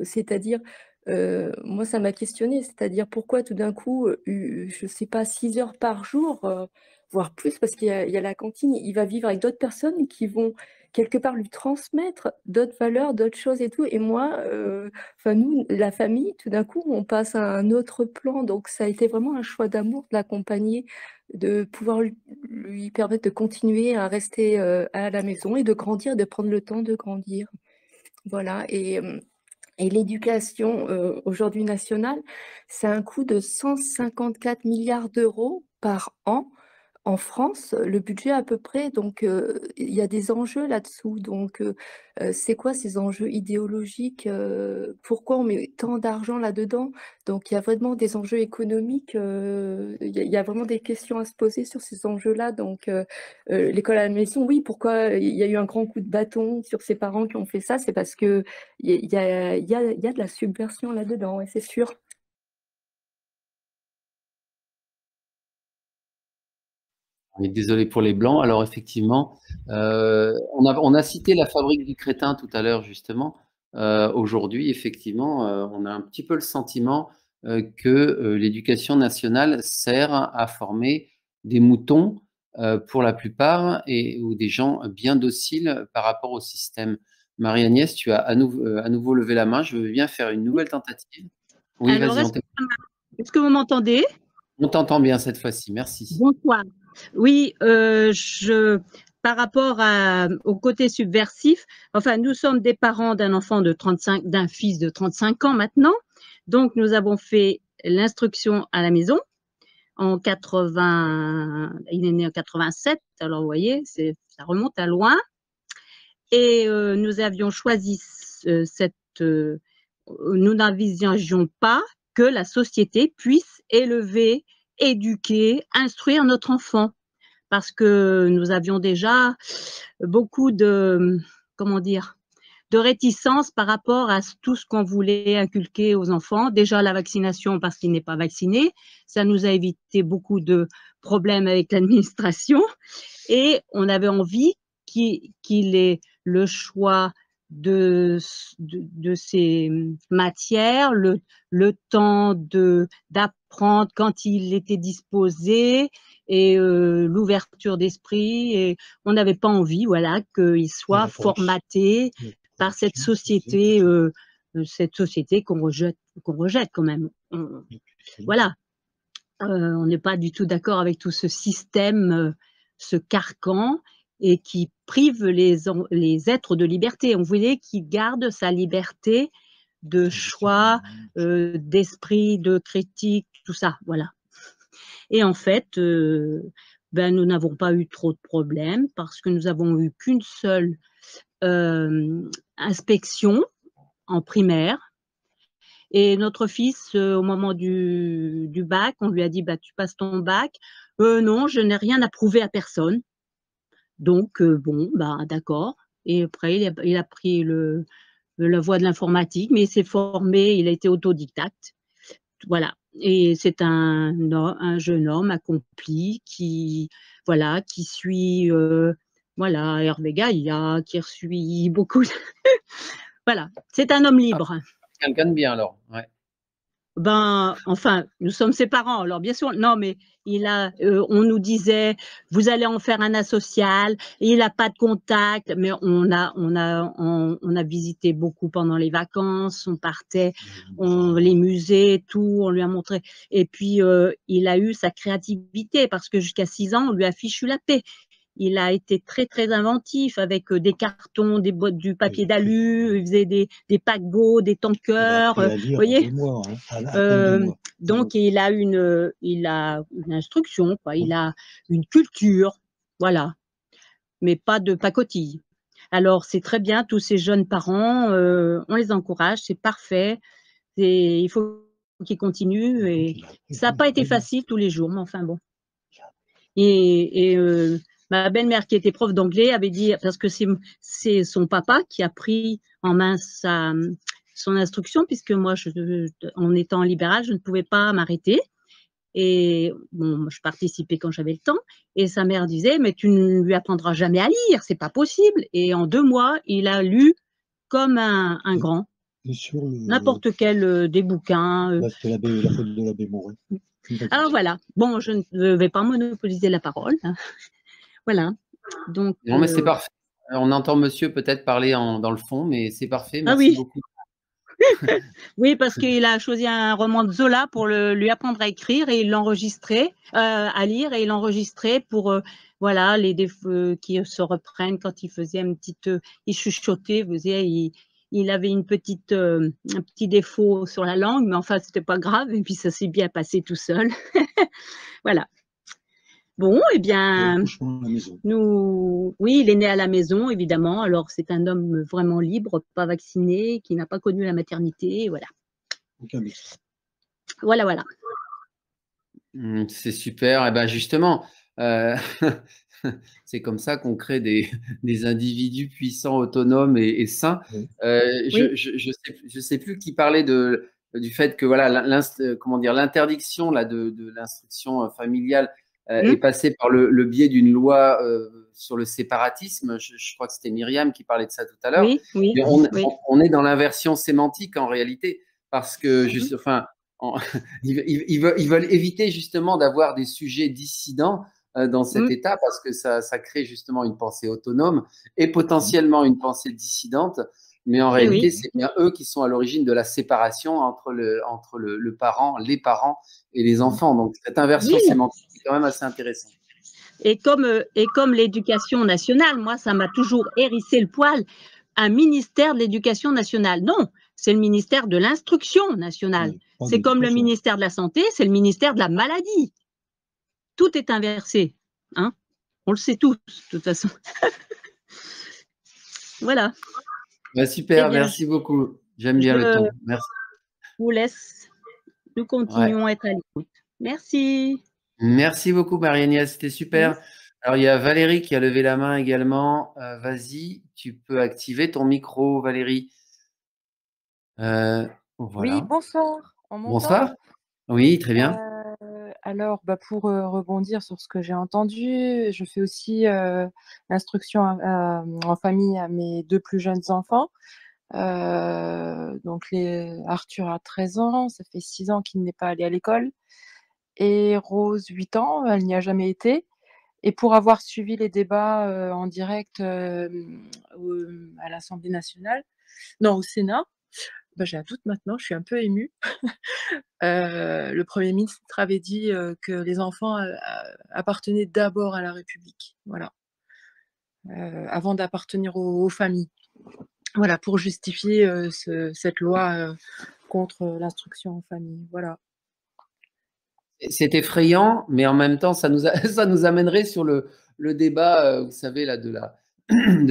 c'est-à-dire, moi ça m'a questionnée, c'est-à-dire pourquoi tout d'un coup, je sais pas 6 heures par jour, voire plus parce qu'il y a la cantine, il va vivre avec d'autres personnes qui vont quelque part lui transmettre d'autres valeurs, d'autres choses et tout et moi, enfin nous, la famille, tout d'un coup, on passe à un autre plan donc ça a été vraiment un choix d'amour de l'accompagner, de pouvoir lui permettre de continuer à rester, à la maison et de grandir, de prendre le temps de grandir. Voilà et l'éducation, aujourd'hui nationale, c'est un coût de 154 milliards d'euros par an en France, le budget à peu près, donc il y a des enjeux là-dessous. Donc c'est quoi ces enjeux idéologiques? Pourquoi on met tant d'argent là-dedans? Donc il y a vraiment des enjeux économiques, il y a vraiment des questions à se poser sur ces enjeux-là. Donc l'école à la maison, oui, pourquoi il y a eu un grand coup de bâton sur ces parents qui ont fait ça? C'est parce qu'il y a de la subversion là-dedans, ouais, c'est sûr. On est désolé pour les blancs. Alors effectivement, on a cité la fabrique du crétin tout à l'heure justement. Aujourd'hui, effectivement, on a un petit peu le sentiment que l'éducation nationale sert à former des moutons pour la plupart ou des gens bien dociles par rapport au système. Marie-Agnès, tu as à nouveau levé la main. Je veux bien faire une nouvelle tentative. Oui, Alors, vas-y, est-ce que vous m'entendez? on t'entend bien cette fois-ci. Merci. Bonsoir. Oui, par rapport au côté subversif, enfin, nous sommes des parents d'un enfant d'un fils de 35 ans maintenant. Donc, nous avons fait l'instruction à la maison en 80, il est né en 87, alors vous voyez, ça remonte à loin. Et nous avions choisi nous n'envisagions pas que la société puisse élever, éduquer, instruire notre enfant, parce que nous avions déjà beaucoup de, comment dire, de réticence par rapport à tout ce qu'on voulait inculquer aux enfants. Déjà la vaccination parce qu'il n'est pas vacciné, ça nous a évité beaucoup de problèmes avec l'administration, et on avait envie qu'il ait le choix de ces matières, le temps d'apprendre quand il était disposé, et l'ouverture d'esprit. Et on n'avait pas envie, voilà, qu'il soit formaté par cette société qu'on rejette quand même. Voilà. On n'est pas du tout d'accord avec tout ce système, ce carcan, et qui prive les êtres de liberté. On voulait qu'ils gardent sa liberté de choix, d'esprit, de critique, tout ça, voilà. Et en fait, nous n'avons pas eu trop de problèmes parce que nous avons eu qu'une seule inspection en primaire. Et notre fils, au moment du bac, on lui a dit, tu passes ton bac. Non, je n'ai rien à prouver à personne. Donc, bon, d'accord. Et après, il a pris la voie de l'informatique, mais il s'est formé, il a été autodidacte. Voilà. Et c'est un jeune homme accompli qui suit, Hervé Gaïa, qui suit beaucoup. Voilà, c'est un homme libre. Quelqu'un de bien alors, ouais. Enfin, nous sommes ses parents, alors bien sûr, non, mais on nous disait, vous allez en faire un asocial, il n'a pas de contact, mais on a visité beaucoup pendant les vacances, on partait, les musées, tout, on lui a montré, et puis il a eu sa créativité, parce que jusqu'à 6 ans, on lui a fichu la paix. Il a été très, très inventif avec des cartons, du papier d'alu, il faisait des paquebots, des tankers, vous voyez. Donc, il a une instruction, quoi. Il a une culture, voilà, mais pas de pacotille. Alors, c'est très bien, tous ces jeunes parents, on les encourage, c'est parfait. Il faut qu'ils continuent, et ça n'a pas été facile tous les jours, mais enfin bon. Et ma belle-mère, qui était prof d'anglais, avait dit, parce que c'est son papa qui a pris en main son instruction, puisque moi, en étant libérale, je ne pouvais pas m'arrêter. Et bon, je participais quand j'avais le temps. Et sa mère disait, mais tu ne lui apprendras jamais à lire, c'est pas possible. Et en 2 mois, il a lu comme un grand. N'importe quel des bouquins. La photo de l'abbé Mouret. Alors voilà, bon, je ne vais pas monopoliser la parole. Voilà. Donc, non, mais c'est parfait. On entend monsieur peut-être parler dans le fond, mais c'est parfait. Merci beaucoup. Oui, parce qu'il a choisi un roman de Zola pour lui apprendre à écrire, et il l'enregistrait, à lire, et il l'enregistrait pour les défauts qui se reprennent quand il faisait il chuchotait, il avait un petit défaut sur la langue, mais enfin, c'était pas grave, et puis ça s'est bien passé tout seul. Voilà. Bon, eh bien, Accouchement à la maison. oui, il est né à la maison, évidemment. Alors, c'est un homme vraiment libre, pas vacciné, qui n'a pas connu la maternité, voilà. Aucun médecin. Voilà, voilà. C'est super. Et ben justement, euh, c'est comme ça qu'on crée des individus puissants, autonomes et sains. Oui. Oui. Je sais plus qui parlait du fait que voilà, comment dire, l'interdiction là de l'instruction familiale est passée par le biais d'une loi sur le séparatisme. Je crois que c'était Myriam qui parlait de ça tout à l'heure. Oui, oui, Mais oui. on est dans l'inversion sémantique en réalité, parce que enfin, ils veulent éviter justement d'avoir des sujets dissidents dans cet état, parce que ça crée justement une pensée autonome et potentiellement une pensée dissidente. Mais en réalité, oui. c'est bien eux qui sont à l'origine de la séparation entre le parent, les parents et les enfants. Donc cette inversion Oui. sémantique est quand même assez intéressante. Et comme l'éducation nationale, moi, ça m'a toujours hérissé le poil. Un ministère de l'éducation nationale. Non, c'est le ministère de l'instruction nationale. Oui, c'est comme le ministère de la santé, c'est le ministère de la maladie. Tout est inversé. Hein, on le sait tous, de toute façon. Voilà. Bah, super, Eh bien, merci beaucoup. J'aime bien le ton. Merci. Je vous laisse. Nous continuons à être à l'écoute. Merci. Merci beaucoup, Marie-Agnès, c'était super. Oui. Alors, il y a Valérie qui a levé la main également. Vas-y, tu peux activer ton micro, Valérie. Voilà. Oui, bonsoir. On m'entend? Bonsoir. Oui, très bien. Alors, pour rebondir sur ce que j'ai entendu, je fais aussi l'instruction en famille à mes 2 plus jeunes enfants. Donc Arthur a 13 ans, ça fait 6 ans qu'il n'est pas allé à l'école, et Rose, 8 ans, elle n'y a jamais été. Et pour avoir suivi les débats en direct à l'Assemblée nationale, non, au Sénat, j'ai un doute maintenant, je suis un peu émue. Le Premier ministre avait dit que les enfants appartenaient d'abord à la République, voilà, avant d'appartenir aux familles. Voilà, pour justifier cette loi contre l'instruction en famille, voilà. C'est effrayant, mais en même temps, ça nous amènerait sur le débat, vous savez, là, de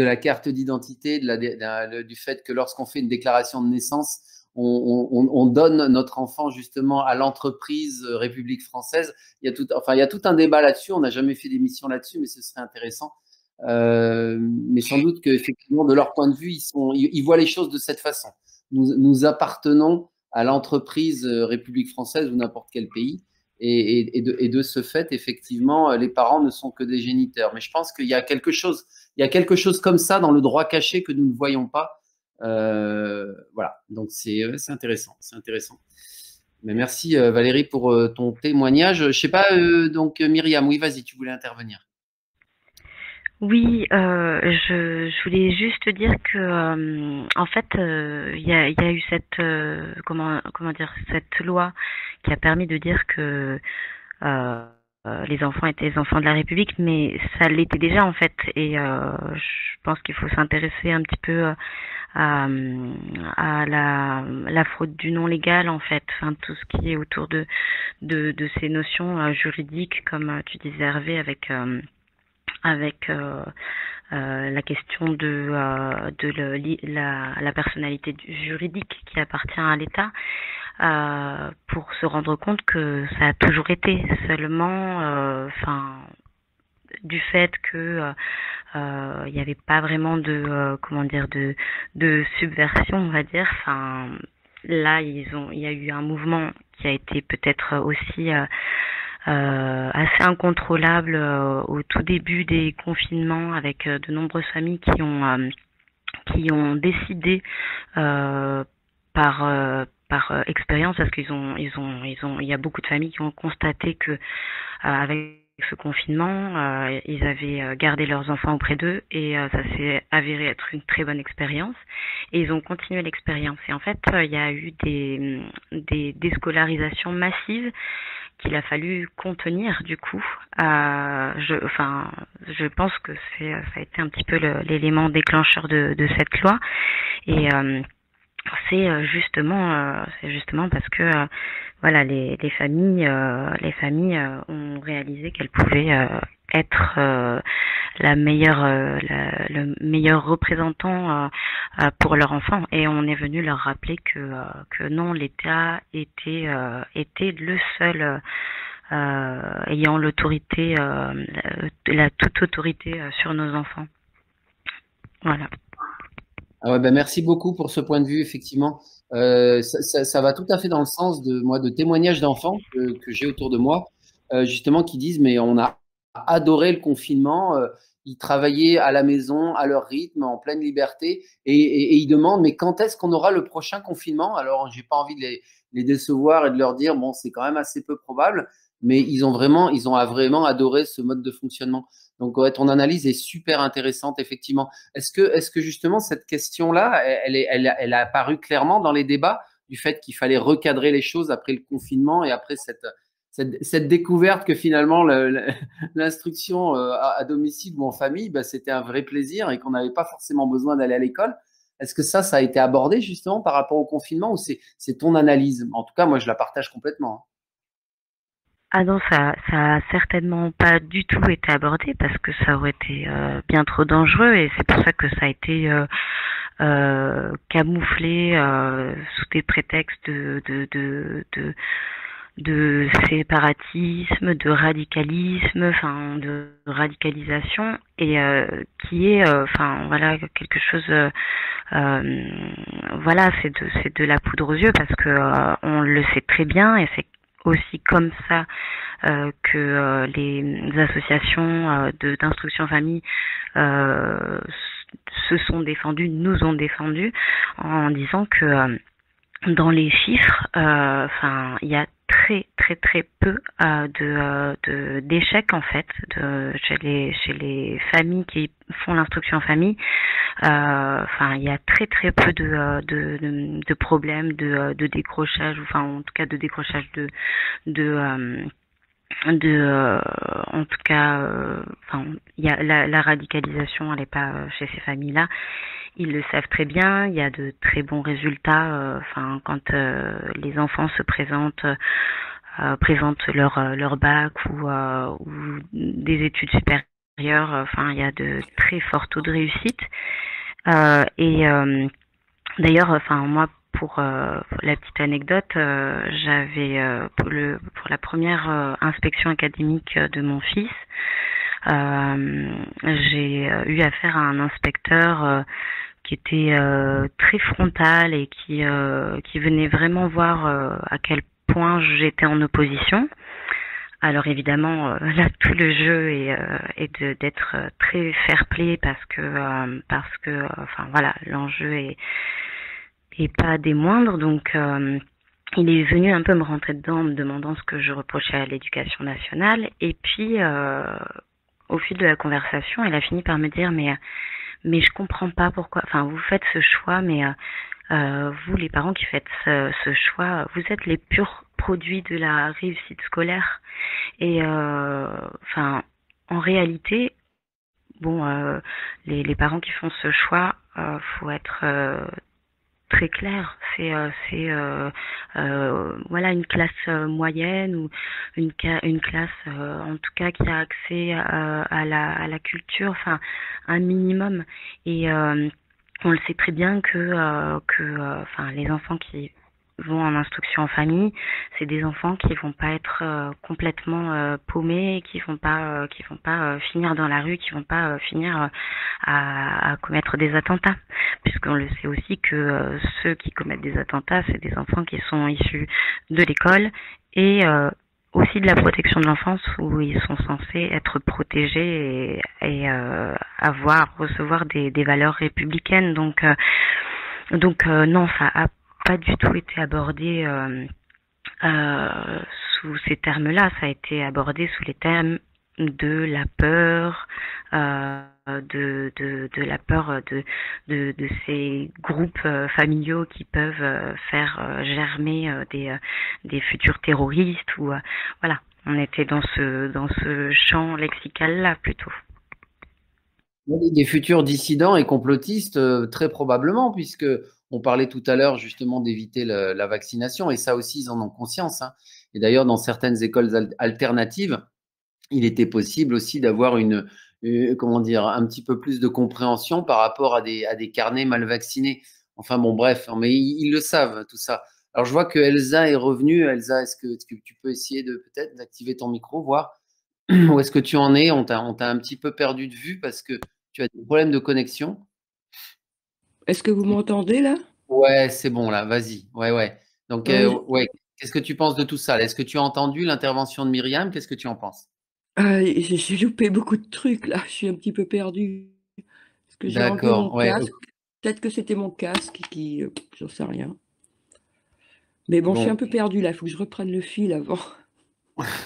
la carte d'identité, du fait que lorsqu'on fait une déclaration de naissance, on donne notre enfant justement à l'entreprise République française. Il y a tout un débat là-dessus. On n'a jamais fait d'émission là-dessus, mais ce serait intéressant. Mais sans doute qu'effectivement, de leur point de vue, ils voient les choses de cette façon. Nous appartenons à l'entreprise République française ou n'importe quel pays. Et de ce fait, effectivement, les parents ne sont que des géniteurs. Mais je pense qu'il y a quelque chose comme ça dans le droit caché que nous ne voyons pas. Voilà, donc c'est intéressant, c'est intéressant. Mais merci Valérie pour ton témoignage. Je sais pas, donc Myriam, oui, vas-y, tu voulais intervenir. Oui, je voulais juste dire que en fait, il y a eu cette comment dire, cette loi qui a permis de dire que les enfants étaient les enfants de la République, mais ça l'était déjà en fait. Et je pense qu'il faut s'intéresser un petit peu à la fraude du non légal en fait, enfin tout ce qui est autour de ces notions juridiques, comme tu disais Hervé, avec la question de la personnalité juridique qui appartient à l'État, pour se rendre compte que ça a toujours été seulement, du fait que il n'y avait pas vraiment de de subversion, on va dire. Enfin, là, il y a eu un mouvement qui a été peut-être aussi assez incontrôlable au tout début des confinements, avec de nombreuses familles qui ont décidé par expérience, parce il y a beaucoup de familles qui ont constaté que avec ce confinement, ils avaient gardé leurs enfants auprès d'eux, et ça s'est avéré être une très bonne expérience, et ils ont continué l'expérience. Et en fait, il y a eu des déscolarisations massives qu'il a fallu contenir du coup. Je pense que ça a été un petit peu l'élément déclencheur de cette loi, et c'est justement parce que voilà, les familles ont réalisé qu'elles pouvaient être le meilleur représentant pour leur enfant. Et on est venu leur rappeler que non, l'État était le seul ayant l'autorité, la toute autorité sur nos enfants. Voilà. Ah ouais, ben merci beaucoup pour ce point de vue, effectivement. Ça va tout à fait dans le sens de témoignages d'enfants que j'ai autour de moi, justement, qui disent, mais on a adoré le confinement, ils travaillaient à la maison, à leur rythme, en pleine liberté, et ils demandent, mais quand est-ce qu'on aura le prochain confinement? Alors, j'ai pas envie de les décevoir et de leur dire, bon, c'est quand même assez peu probable, mais ils ont vraiment adoré ce mode de fonctionnement. Donc, ouais, ton analyse est super intéressante, effectivement. Est-ce que justement cette question-là, elle a apparu clairement dans les débats du fait qu'il fallait recadrer les choses après le confinement et après cette découverte que finalement l'instruction à domicile ou en famille, bah, c'était un vrai plaisir et qu'on n'avait pas forcément besoin d'aller à l'école. Est-ce que ça a été abordé justement par rapport au confinement ou c'est ton analyse? En tout cas, moi, je la partage complètement. Ah non, ça a certainement pas du tout été abordé parce que ça aurait été bien trop dangereux et c'est pour ça que ça a été camouflé sous des prétextes de séparatisme, de radicalisme, enfin de radicalisation et qui est enfin voilà quelque chose voilà c'est de la poudre aux yeux parce que on le sait très bien et c'est aussi comme ça que les associations d'instruction famille se sont défendues, nous ont défendues en disant que dans les chiffres, enfin, il y a très peu d'échecs en fait chez les familles qui font l'instruction en famille. Enfin, il y a très peu de problèmes de décrochage, enfin en tout cas de décrochage en tout cas, enfin, il y a la radicalisation, elle n'est pas chez ces familles-là. Ils le savent très bien. Il y a de très bons résultats. Enfin, quand les enfants se présentent leur bac ou des études supérieures. Enfin, il y a de très forts taux de réussite. Et d'ailleurs, enfin moi. Pour la petite anecdote, j'avais pour la première inspection académique de mon fils, j'ai eu affaire à un inspecteur qui était très frontal et qui venait vraiment voir à quel point j'étais en opposition. Alors évidemment, là tout le jeu est d'être très fair-play parce que enfin voilà, l'enjeu est pas des moindres, donc il est venu un peu me rentrer dedans en me demandant ce que je reprochais à l'éducation nationale, et puis au fil de la conversation, il a fini par me dire mais je comprends pas pourquoi, enfin vous faites ce choix, mais vous les parents qui faites ce choix, vous êtes les purs produits de la réussite scolaire, et enfin en réalité, bon, les parents qui font ce choix, faut être très clair, c'est voilà une classe moyenne ou une classe en tout cas qui a accès à la culture, enfin un minimum, et on le sait très bien que enfin les enfants qui vont en instruction en famille, c'est des enfants qui vont pas être complètement paumés, qui vont pas finir dans la rue, qui vont pas finir à commettre des attentats, puisqu'on le sait aussi que ceux qui commettent des attentats, c'est des enfants qui sont issus de l'école et aussi de la protection de l'enfance, où ils sont censés être protégés et recevoir des valeurs républicaines. Donc non, ça a pas du tout été abordé sous ces termes-là. Ça a été abordé sous les termes de la peur, de la peur de ces groupes familiaux qui peuvent faire germer des futurs terroristes, ou voilà. On était dans ce champ lexical-là plutôt. Des futurs dissidents et complotistes, très probablement, puisque On parlait tout à l'heure justement d'éviter la vaccination, et ça aussi, ils en ont conscience, hein. Et d'ailleurs, dans certaines écoles alternatives, il était possible aussi d'avoir comment dire, un petit peu plus de compréhension par rapport à des carnets mal vaccinés. Enfin bon, bref, mais ils le savent, tout ça. Alors, je vois que Elsa est revenue. Elsa, est-ce que tu peux essayer de peut-être d'activer ton micro, voir où est-ce que tu en es? On t'a un petit peu perdu de vue parce que tu as des problèmes de connexion. Est-ce que vous m'entendez là? Ouais, c'est bon là, vas-y. Ouais, ouais. Donc, Ouais, ouais, qu'est-ce que tu penses de tout ça là? Est-ce que tu as entendu l'intervention de Myriam? Qu'est-ce que tu en penses? j'ai loupé beaucoup de trucs là, je suis un petit peu perdue. Parce que j'ai enlevé mon D'accord, ouais. casque. Peut-être que c'était mon casque qui, j'en sais rien. Mais bon, je suis un Bon, peu perdue là, il faut que je reprenne le fil avant.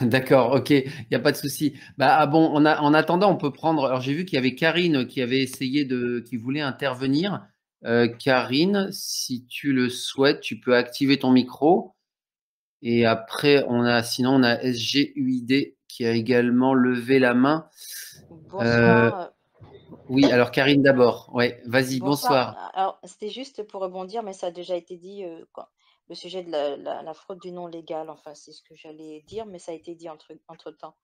d'accord, ok, il n'y a pas de souci. Bah, ah bon, en attendant, on peut prendre. Alors, j'ai vu qu'il y avait Karine qui avait essayé qui voulait intervenir. Karine, si tu le souhaites, tu peux activer ton micro. Et après, sinon, on a SGUID qui a également levé la main. Bonsoir. Oui, alors Karine d'abord. Ouais, vas-y, Bonsoir. bonsoir. Alors, c'était juste pour rebondir, mais ça a déjà été dit, le sujet de la fraude du nom légal. Enfin, c'est ce que j'allais dire, mais ça a été dit entre-temps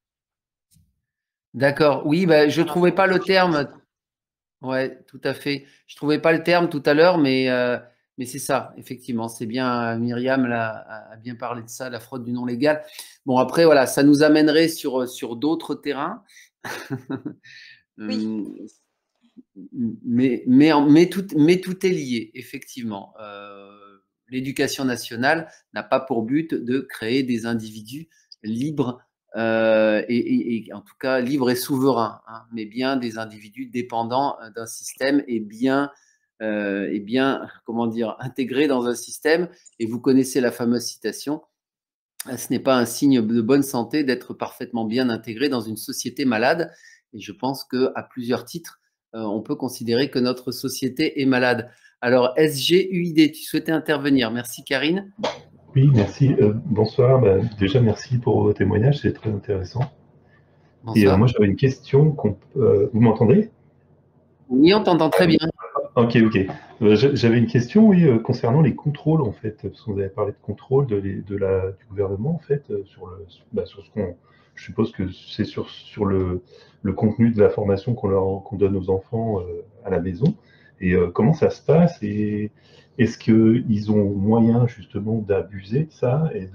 D'accord. Oui, bah, je par trouvais rapport au pas le sujet terme. précédent. Ouais, tout à fait. Je trouvais pas le terme tout à l'heure, mais c'est ça, effectivement. C'est bien, Myriam a bien parlé de ça, la fraude du non légal. Bon, après, voilà, ça nous amènerait sur d'autres terrains. Oui, Hum, mais tout est lié, effectivement. L'éducation nationale n'a pas pour but de créer des individus libres et en tout cas libres et souverains, hein, mais bien des individus dépendants d'un système et bien, comment dire, intégrés dans un système. Et vous connaissez la fameuse citation: ce n'est pas un signe de bonne santé d'être parfaitement bien intégré dans une société malade. Et je pense qu'à plusieurs titres, on peut considérer que notre société est malade. Alors, SGUID, tu souhaitais intervenir. Merci, Karine. Oui, merci. Bonsoir. Bah, déjà, merci pour vos témoignages, c'est très intéressant. Et moi, Bonsoir. j'avais une question. Vous m'entendez? Oui, on t'entend très bien. Ok, ok. J'avais une question, oui, concernant les contrôles, en fait, parce que vous avez parlé de contrôle du gouvernement, en fait, sur ce qu'on. Je suppose que c'est sur le contenu de la formation qu'on donne aux enfants à la maison. Et comment ça se passe? Et est-ce qu'ils ont moyen, justement, d'abuser de ça? Et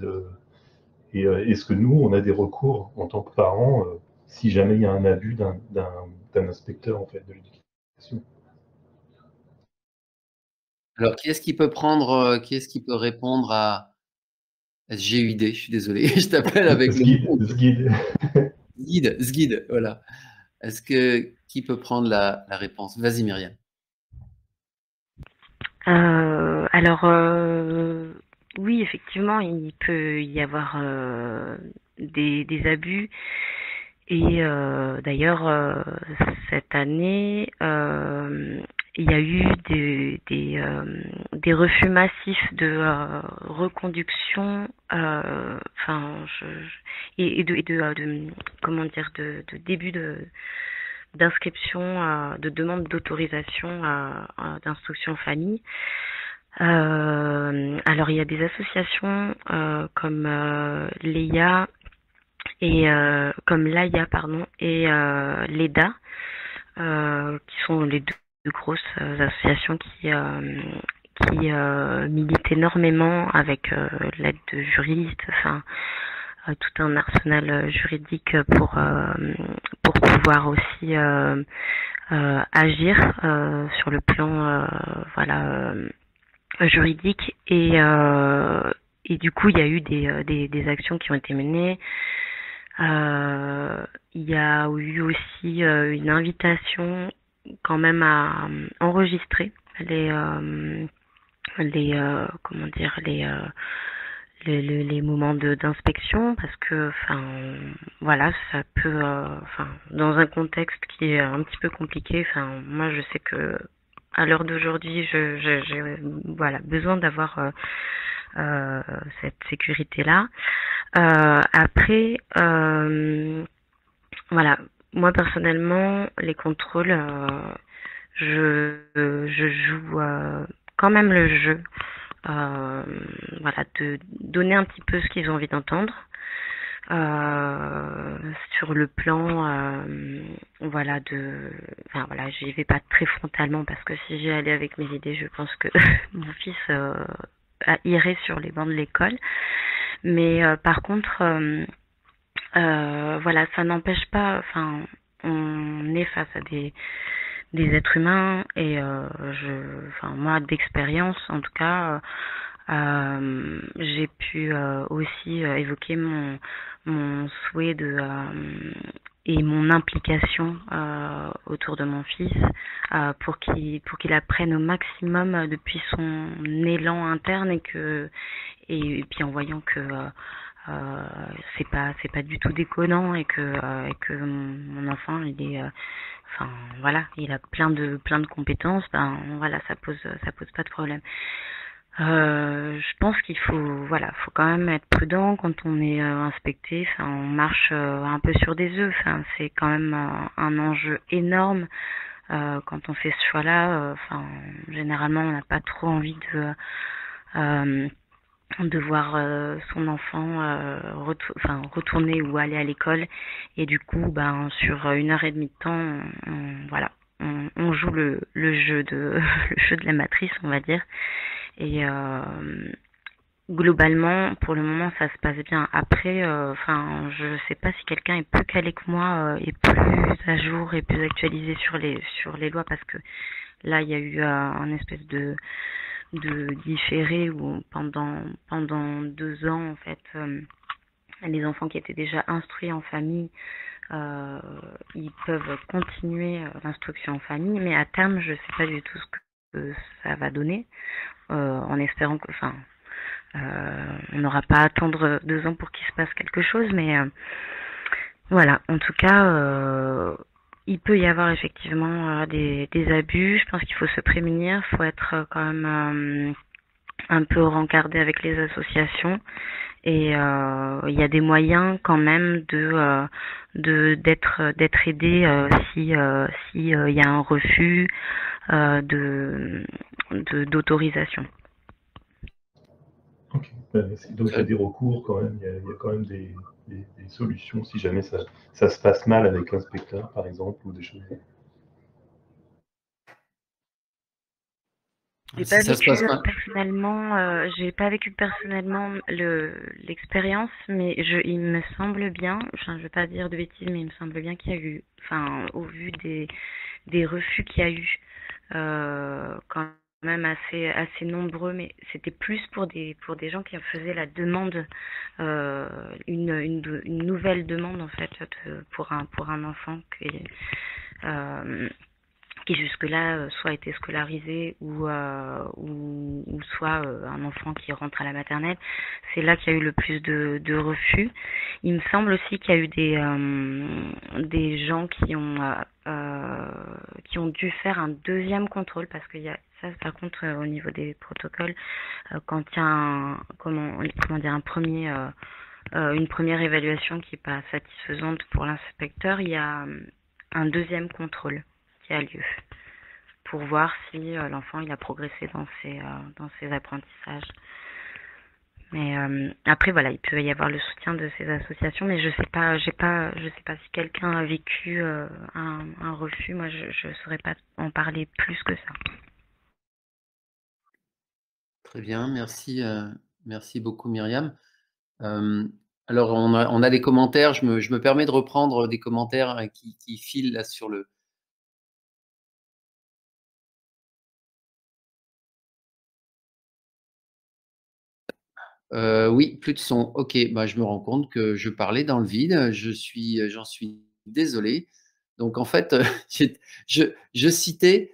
est-ce que nous, on a des recours en tant que parents si jamais il y a un abus d'un inspecteur, en fait, de l'éducation? Alors, qui est-ce qui peut répondre à SGUID? Je suis désolé, je t'appelle avec le Ce guide. Sguide, voilà. Qui peut prendre la réponse? Vas-y, Myriam. Alors, oui, effectivement, il peut y avoir des abus. Et d'ailleurs, cette année, il y a eu des refus massifs de reconduction, comment dire, de début d'inscription, de demande d'autorisation d'instruction en famille. Alors, il y a des associations comme l'EIA et comme l'AIA, pardon, et l'EDA, qui sont les deux grosses associations qui militent énormément avec l'aide de juristes, enfin tout un arsenal juridique pour pouvoir aussi agir sur le plan voilà juridique et du coup il y a eu des actions qui ont été menées. Il y a eu aussi une invitation quand même à enregistrer comment dire les moments d'inspection parce que enfin voilà ça peut enfin dans un contexte qui est un petit peu compliqué, enfin moi je sais que à l'heure d'aujourd'hui j'ai voilà besoin d'avoir cette sécurité là. Après voilà, moi personnellement les contrôles je joue quand même le jeu, voilà, de donner un petit peu ce qu'ils ont envie d'entendre. Sur le plan, voilà, enfin voilà, j'y vais pas très frontalement parce que si j'y allais avec mes idées, je pense que mon fils irait sur les bancs de l'école. Mais par contre, voilà, ça n'empêche pas, enfin, on est face à des êtres humains et enfin moi d'expérience en tout cas, j'ai pu aussi évoquer mon souhait et mon implication autour de mon fils pour qu'il apprenne au maximum depuis son élan interne et puis en voyant que c'est pas du tout déconnant et que mon enfant il est enfin voilà, il a plein de compétences, ben voilà, ça pose pas de problème. Je pense qu'il faut quand même être prudent quand on est inspecté. Enfin, on marche un peu sur des œufs. Enfin, c'est quand même un enjeu énorme quand on fait ce choix-là. Enfin, généralement, on n'a pas trop envie de voir son enfant retourner ou aller à l'école, et du coup, ben sur 1h30 de temps, voilà, on joue le jeu le jeu de la matrice, on va dire. Et globalement, pour le moment, ça se passe bien. Après, enfin, je sais pas si quelqu'un est plus calé que moi et plus à jour et plus actualisé sur les lois, parce que là, il y a eu un espèce de différé où pendant 2 ans, en fait, les enfants qui étaient déjà instruits en famille, ils peuvent continuer l'instruction en famille, mais à terme, je sais pas du tout ce que ça va donner. En espérant que, enfin, on n'aura pas à attendre 2 ans pour qu'il se passe quelque chose, mais voilà, en tout cas, il peut y avoir effectivement des abus. Je pense qu'il faut se prémunir, il faut être quand même un peu rencardé avec les associations, et il y a des moyens quand même d'être aidé si il y a un refus d'autorisation. Ok, donc il y a des recours quand même, il y a quand même des solutions si jamais ça se passe mal avec l'inspecteur, par exemple, ou des choses. J'ai pas vécu personnellement, j'ai pas vécu personnellement l'expérience, mais il me semble bien, enfin, je vais pas dire de bêtises, mais il me semble bien qu'il y a eu, enfin, au vu des refus qu'il y a eu, quand même assez nombreux, mais c'était plus pour des gens qui faisaient la demande, une nouvelle demande en fait pour un enfant qui jusque-là soit était scolarisé ou soit un enfant qui rentre à la maternelle. C'est là qu'il y a eu le plus de refus. Il me semble aussi qu'il y a eu des gens qui ont dû faire un deuxième contrôle, parce qu'il y a ça, par contre, au niveau des protocoles, quand il y a une première évaluation qui n'est pas satisfaisante pour l'inspecteur, il y a un deuxième contrôle qui a lieu pour voir si l'enfant il a progressé dans ses apprentissages. Mais après voilà, il peut y avoir le soutien de ces associations, mais je sais pas si quelqu'un a vécu un refus. Moi, je saurais pas en parler plus que ça. Très bien, merci beaucoup Myriam. Alors on a des commentaires, je me permets de reprendre des commentaires qui filent là sur le. Oui, plus de son. Ok, bah, je me rends compte que je parlais dans le vide. J'en suis désolé. Donc en fait, je citais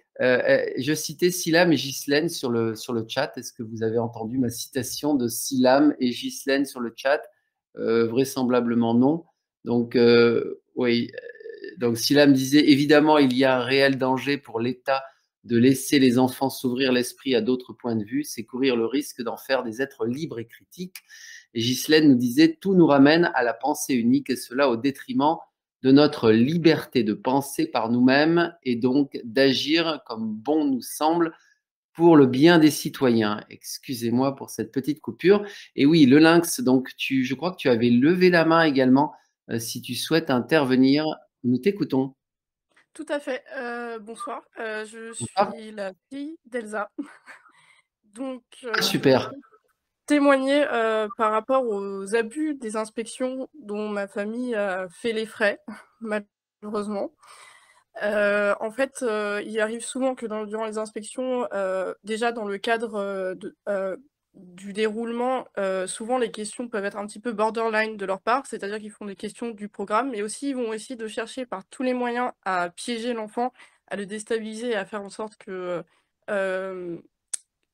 Silam et Ghislaine sur le chat. Est-ce que vous avez entendu ma citation de Silam et Ghislaine sur le chat? Vraisemblablement non. Donc oui. Donc Silam disait évidemment il y a un réel danger pour l'État de laisser les enfants s'ouvrir l'esprit à d'autres points de vue, c'est courir le risque d'en faire des êtres libres et critiques. Et Ghislaine nous disait, tout nous ramène à la pensée unique, et cela au détriment de notre liberté de penser par nous-mêmes et donc d'agir comme bon nous semble. pour le bien des citoyens. Excusez-moi pour cette petite coupure. Et oui, le Lynx, donc je crois que tu avais levé la main également si tu souhaites intervenir. Nous t'écoutons. Tout à fait. Bonsoir. Je Bonsoir. suis la fille d'Elsa. Donc, Ah, je vais super. témoigner par rapport aux abus des inspections dont ma famille a fait les frais, malheureusement. En fait, il arrive souvent que durant les inspections, déjà dans le cadre du déroulement, souvent les questions peuvent être un petit peu borderline de leur part, c'est-à-dire qu'ils font des questions du programme, mais aussi ils vont essayer de chercher par tous les moyens à piéger l'enfant, à le déstabiliser et à faire en sorte que,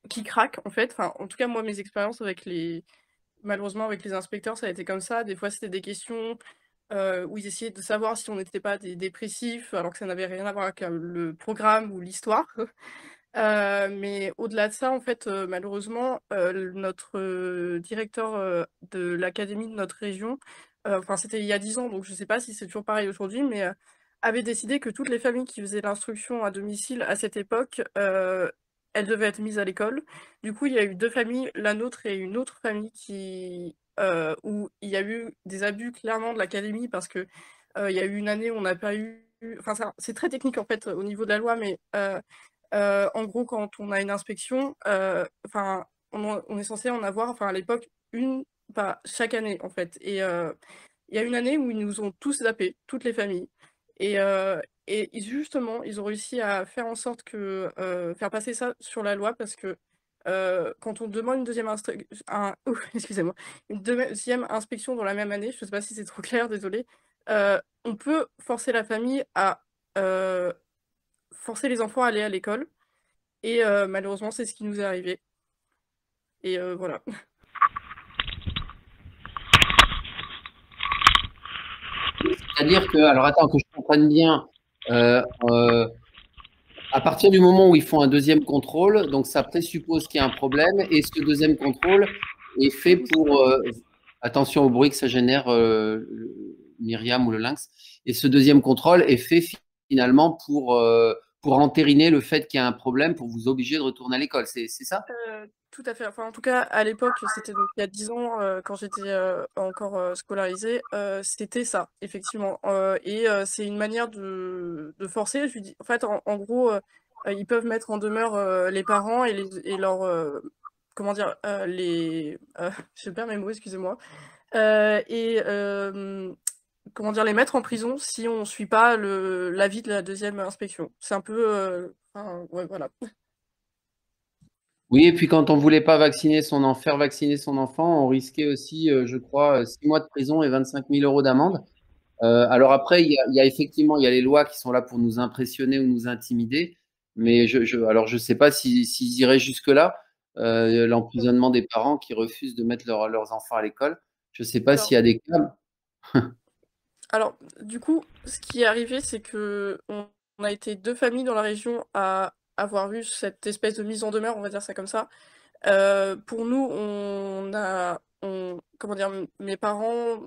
qu'il craque en fait. Enfin, en tout cas, moi, mes expériences malheureusement avec les inspecteurs, ça a été comme ça. Des fois, c'était des questions où ils essayaient de savoir si on n'était pas des dépressifs, alors que ça n'avait rien à voir avec le programme ou l'histoire. Mais au-delà de ça, en fait, malheureusement, notre directeur de l'académie de notre région, enfin c'était il y a 10 ans, donc je ne sais pas si c'est toujours pareil aujourd'hui, mais avait décidé que toutes les familles qui faisaient l'instruction à domicile à cette époque, elles devaient être mises à l'école. Du coup, il y a eu 2 familles, la nôtre et une autre famille où il y a eu des abus clairement de l'académie parce que, il y a eu une année où on n'a pas eu enfin c'est très technique en fait au niveau de la loi, mais en gros, quand on a une inspection, enfin, on est censé en avoir, enfin, à l'époque, une pas chaque année, en fait. Et il y a une année où ils nous ont tous zappés, toutes les familles. Et, justement, ils ont réussi à faire en sorte que, faire passer ça sur la loi parce que quand on demande une deuxième excusez-moi, une deuxième inspection dans la même année, je ne sais pas si c'est trop clair, désolée, on peut forcer la famille à forcer les enfants à aller à l'école et malheureusement, c'est ce qui nous est arrivé et voilà. C'est-à-dire que, alors attends, que je comprenne bien, à partir du moment où ils font un deuxième contrôle, donc ça présuppose qu'il y a un problème et ce deuxième contrôle est fait pour, attention au bruit que ça génère, Myriam ou le lynx, et ce deuxième contrôle est fait finalement pour entériner le fait qu'il y a un problème, pour vous obliger de retourner à l'école, c'est ça? Tout à fait. Enfin, en tout cas, à l'époque, c'était donc il y a 10 ans, quand j'étais, encore, scolarisée, c'était ça, effectivement. Et c'est une manière de forcer. Je lui dis en fait, en gros, ils peuvent mettre en demeure, les parents et leurs, comment dire? Je perds mes mots, excusez-moi. Et comment dire? Les mettre en prison si on suit pas l'avis de la deuxième inspection. C'est un peu, enfin, ouais, voilà. Oui, et puis quand on ne voulait pas faire vacciner son enfant, on risquait aussi, je crois, 6 mois de prison et 25 000 € d'amende. Alors après, il y a effectivement les lois qui sont là pour nous impressionner ou nous intimider, mais alors je ne sais pas s'ils iraient jusque-là, l'emprisonnement des parents qui refusent de mettre leurs enfants à l'école. Je ne sais pas s'il y a des cas. Alors, du coup, ce qui est arrivé, c'est qu'on a été 2 familles dans la région à avoir eu cette espèce de mise en demeure, on va dire ça comme ça. Pour nous, comment dire? Mes parents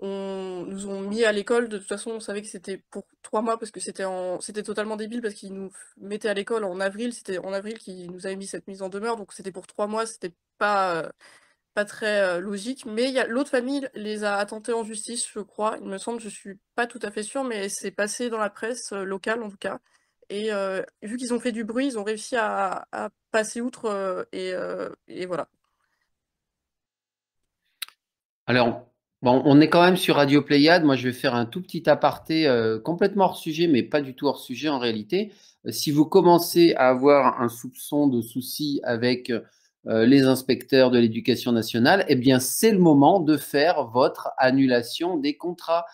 nous ont mis à l'école. De toute façon, on savait que c'était pour 3 mois parce que c'était totalement débile parce qu'ils nous mettaient à l'école en avril. C'était en avril qu'ils nous avaient mis cette mise en demeure, donc c'était pour 3 mois, c'était pas très, logique, mais il y a l'autre famille les a tentés en justice, je crois, il me semble, je suis pas tout à fait sûre, mais c'est passé dans la presse, locale en tout cas et vu qu'ils ont fait du bruit, ils ont réussi à passer outre, et voilà. Alors, bon, on est quand même sur Radio Pléiade. Moi, je vais faire un tout petit aparté complètement hors sujet, mais pas du tout hors sujet en réalité. Si vous commencez à avoir un soupçon de souci avec les inspecteurs de l'éducation nationale, eh bien, c'est le moment de faire votre annulation des contrats,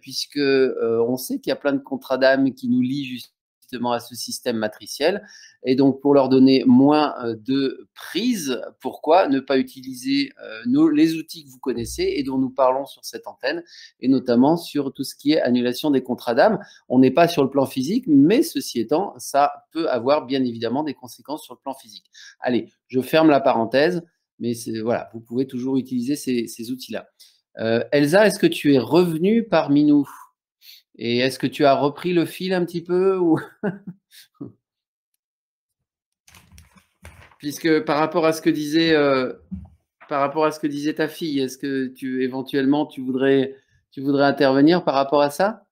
puisque on sait qu'il y a plein de contrats d'âme qui nous lient justement à ce système matriciel. Et donc, pour leur donner moins de prise, pourquoi ne pas utiliser les outils que vous connaissez et dont nous parlons sur cette antenne, et notamment sur tout ce qui est annulation des contrats d'âme. On n'est pas sur le plan physique, mais ceci étant, ça peut avoir bien évidemment des conséquences sur le plan physique. Allez, je ferme la parenthèse, mais voilà, vous pouvez toujours utiliser ces outils-là. Elsa, est-ce que tu es revenue parmi nous? Et est-ce que tu as repris le fil un petit peu ou... puisque par rapport à ce que disait ta fille, est-ce que éventuellement tu voudrais intervenir par rapport à ça?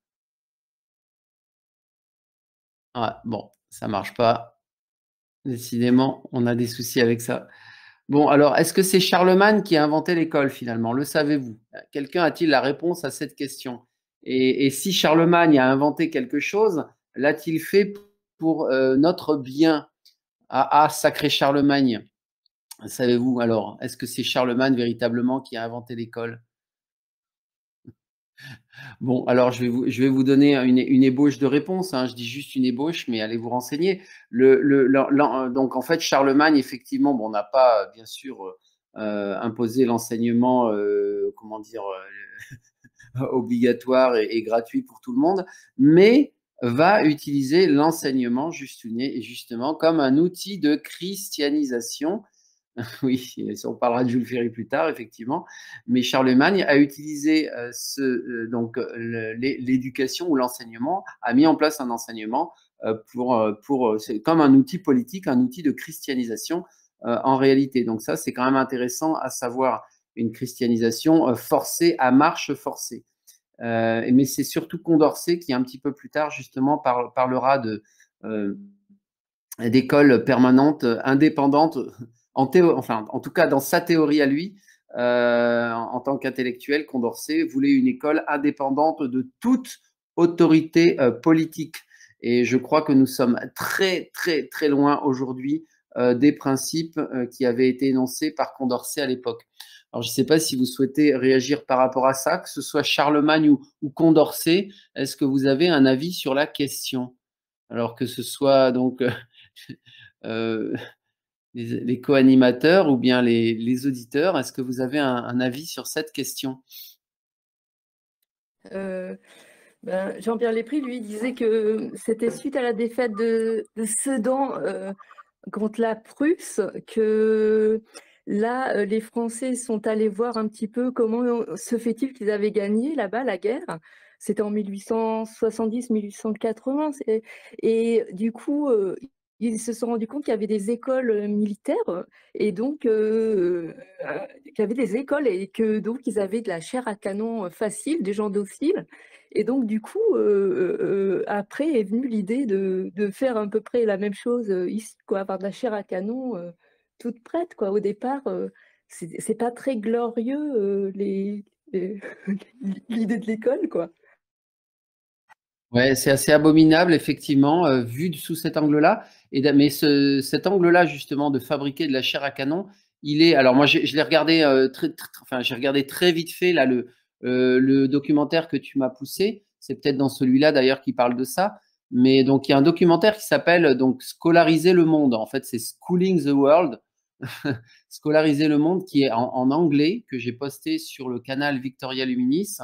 Ouais, bon, ça marche pas. Décidément, on a des soucis avec ça. Bon, alors, est-ce que c'est Charlemagne qui a inventé l'école finalement? Le savez-vous? Quelqu'un a-t-il la réponse à cette question? Et si Charlemagne a inventé quelque chose, l'a-t-il fait pour notre bien? Ah, sacré Charlemagne. Savez-vous alors? Est-ce que c'est Charlemagne véritablement qui a inventé l'école? Bon, alors je vais vous donner une ébauche de réponse, hein. Je dis juste une ébauche, mais allez vous renseigner. Donc en fait, Charlemagne, effectivement, bon, on n'a pas bien sûr imposé l'enseignement, comment dire, obligatoire et gratuit pour tout le monde, mais va utiliser l'enseignement justement comme un outil de christianisation. Oui, on parlera de Jules Ferry plus tard, effectivement. Mais Charlemagne a utilisé l'éducation ou l'enseignement, a mis en place un enseignement c'est comme un outil politique, un outil de christianisation en réalité. Donc ça, c'est quand même intéressant à savoir, une christianisation forcée, à marche forcée. Mais c'est surtout Condorcet qui, un petit peu plus tard, justement, parlera d'écoles permanentes indépendantes, en tout cas dans sa théorie à lui, en tant qu'intellectuel, Condorcet voulait une école indépendante de toute autorité politique. Et je crois que nous sommes très, très, très loin aujourd'hui des principes qui avaient été énoncés par Condorcet à l'époque. Alors, je ne sais pas si vous souhaitez réagir par rapport à ça, que ce soit Charlemagne ou Condorcet. Est-ce que vous avez un avis sur la question? Alors que ce soit donc les co-animateurs ou bien les auditeurs, est-ce que vous avez un avis sur cette question? Jean-Pierre Lesprit, lui, disait que c'était suite à la défaite de Sedan contre la Prusse que là, les Français sont allés voir un petit peu comment se fait-il qu'ils avaient gagné là-bas la guerre. C'était en 1870-1880. Et du coup, ils se sont rendus compte qu'il y avait des écoles militaires et donc qu'il y avait des écoles et que donc ils avaient de la chair à canon facile, des gens dociles. Et donc du coup, après est venue l'idée de faire à peu près la même chose ici, quoi, avoir de la chair à canon toute prête, quoi. Au départ, c'est pas très glorieux l'idée de l'école, quoi. Ouais, c'est assez abominable, effectivement, vu sous cet angle-là. Mais cet angle-là, justement, de fabriquer de la chair à canon, il est. Alors moi, je l'ai regardé j'ai regardé très vite fait là le documentaire que tu m'as poussé. C'est peut-être dans celui-là d'ailleurs qui parle de ça. Mais donc il y a un documentaire qui s'appelle donc Scolariser le monde. En fait, c'est Schooling the World. Scolariser le monde, qui est en anglais, que j'ai posté sur le canal Victoria Luminis.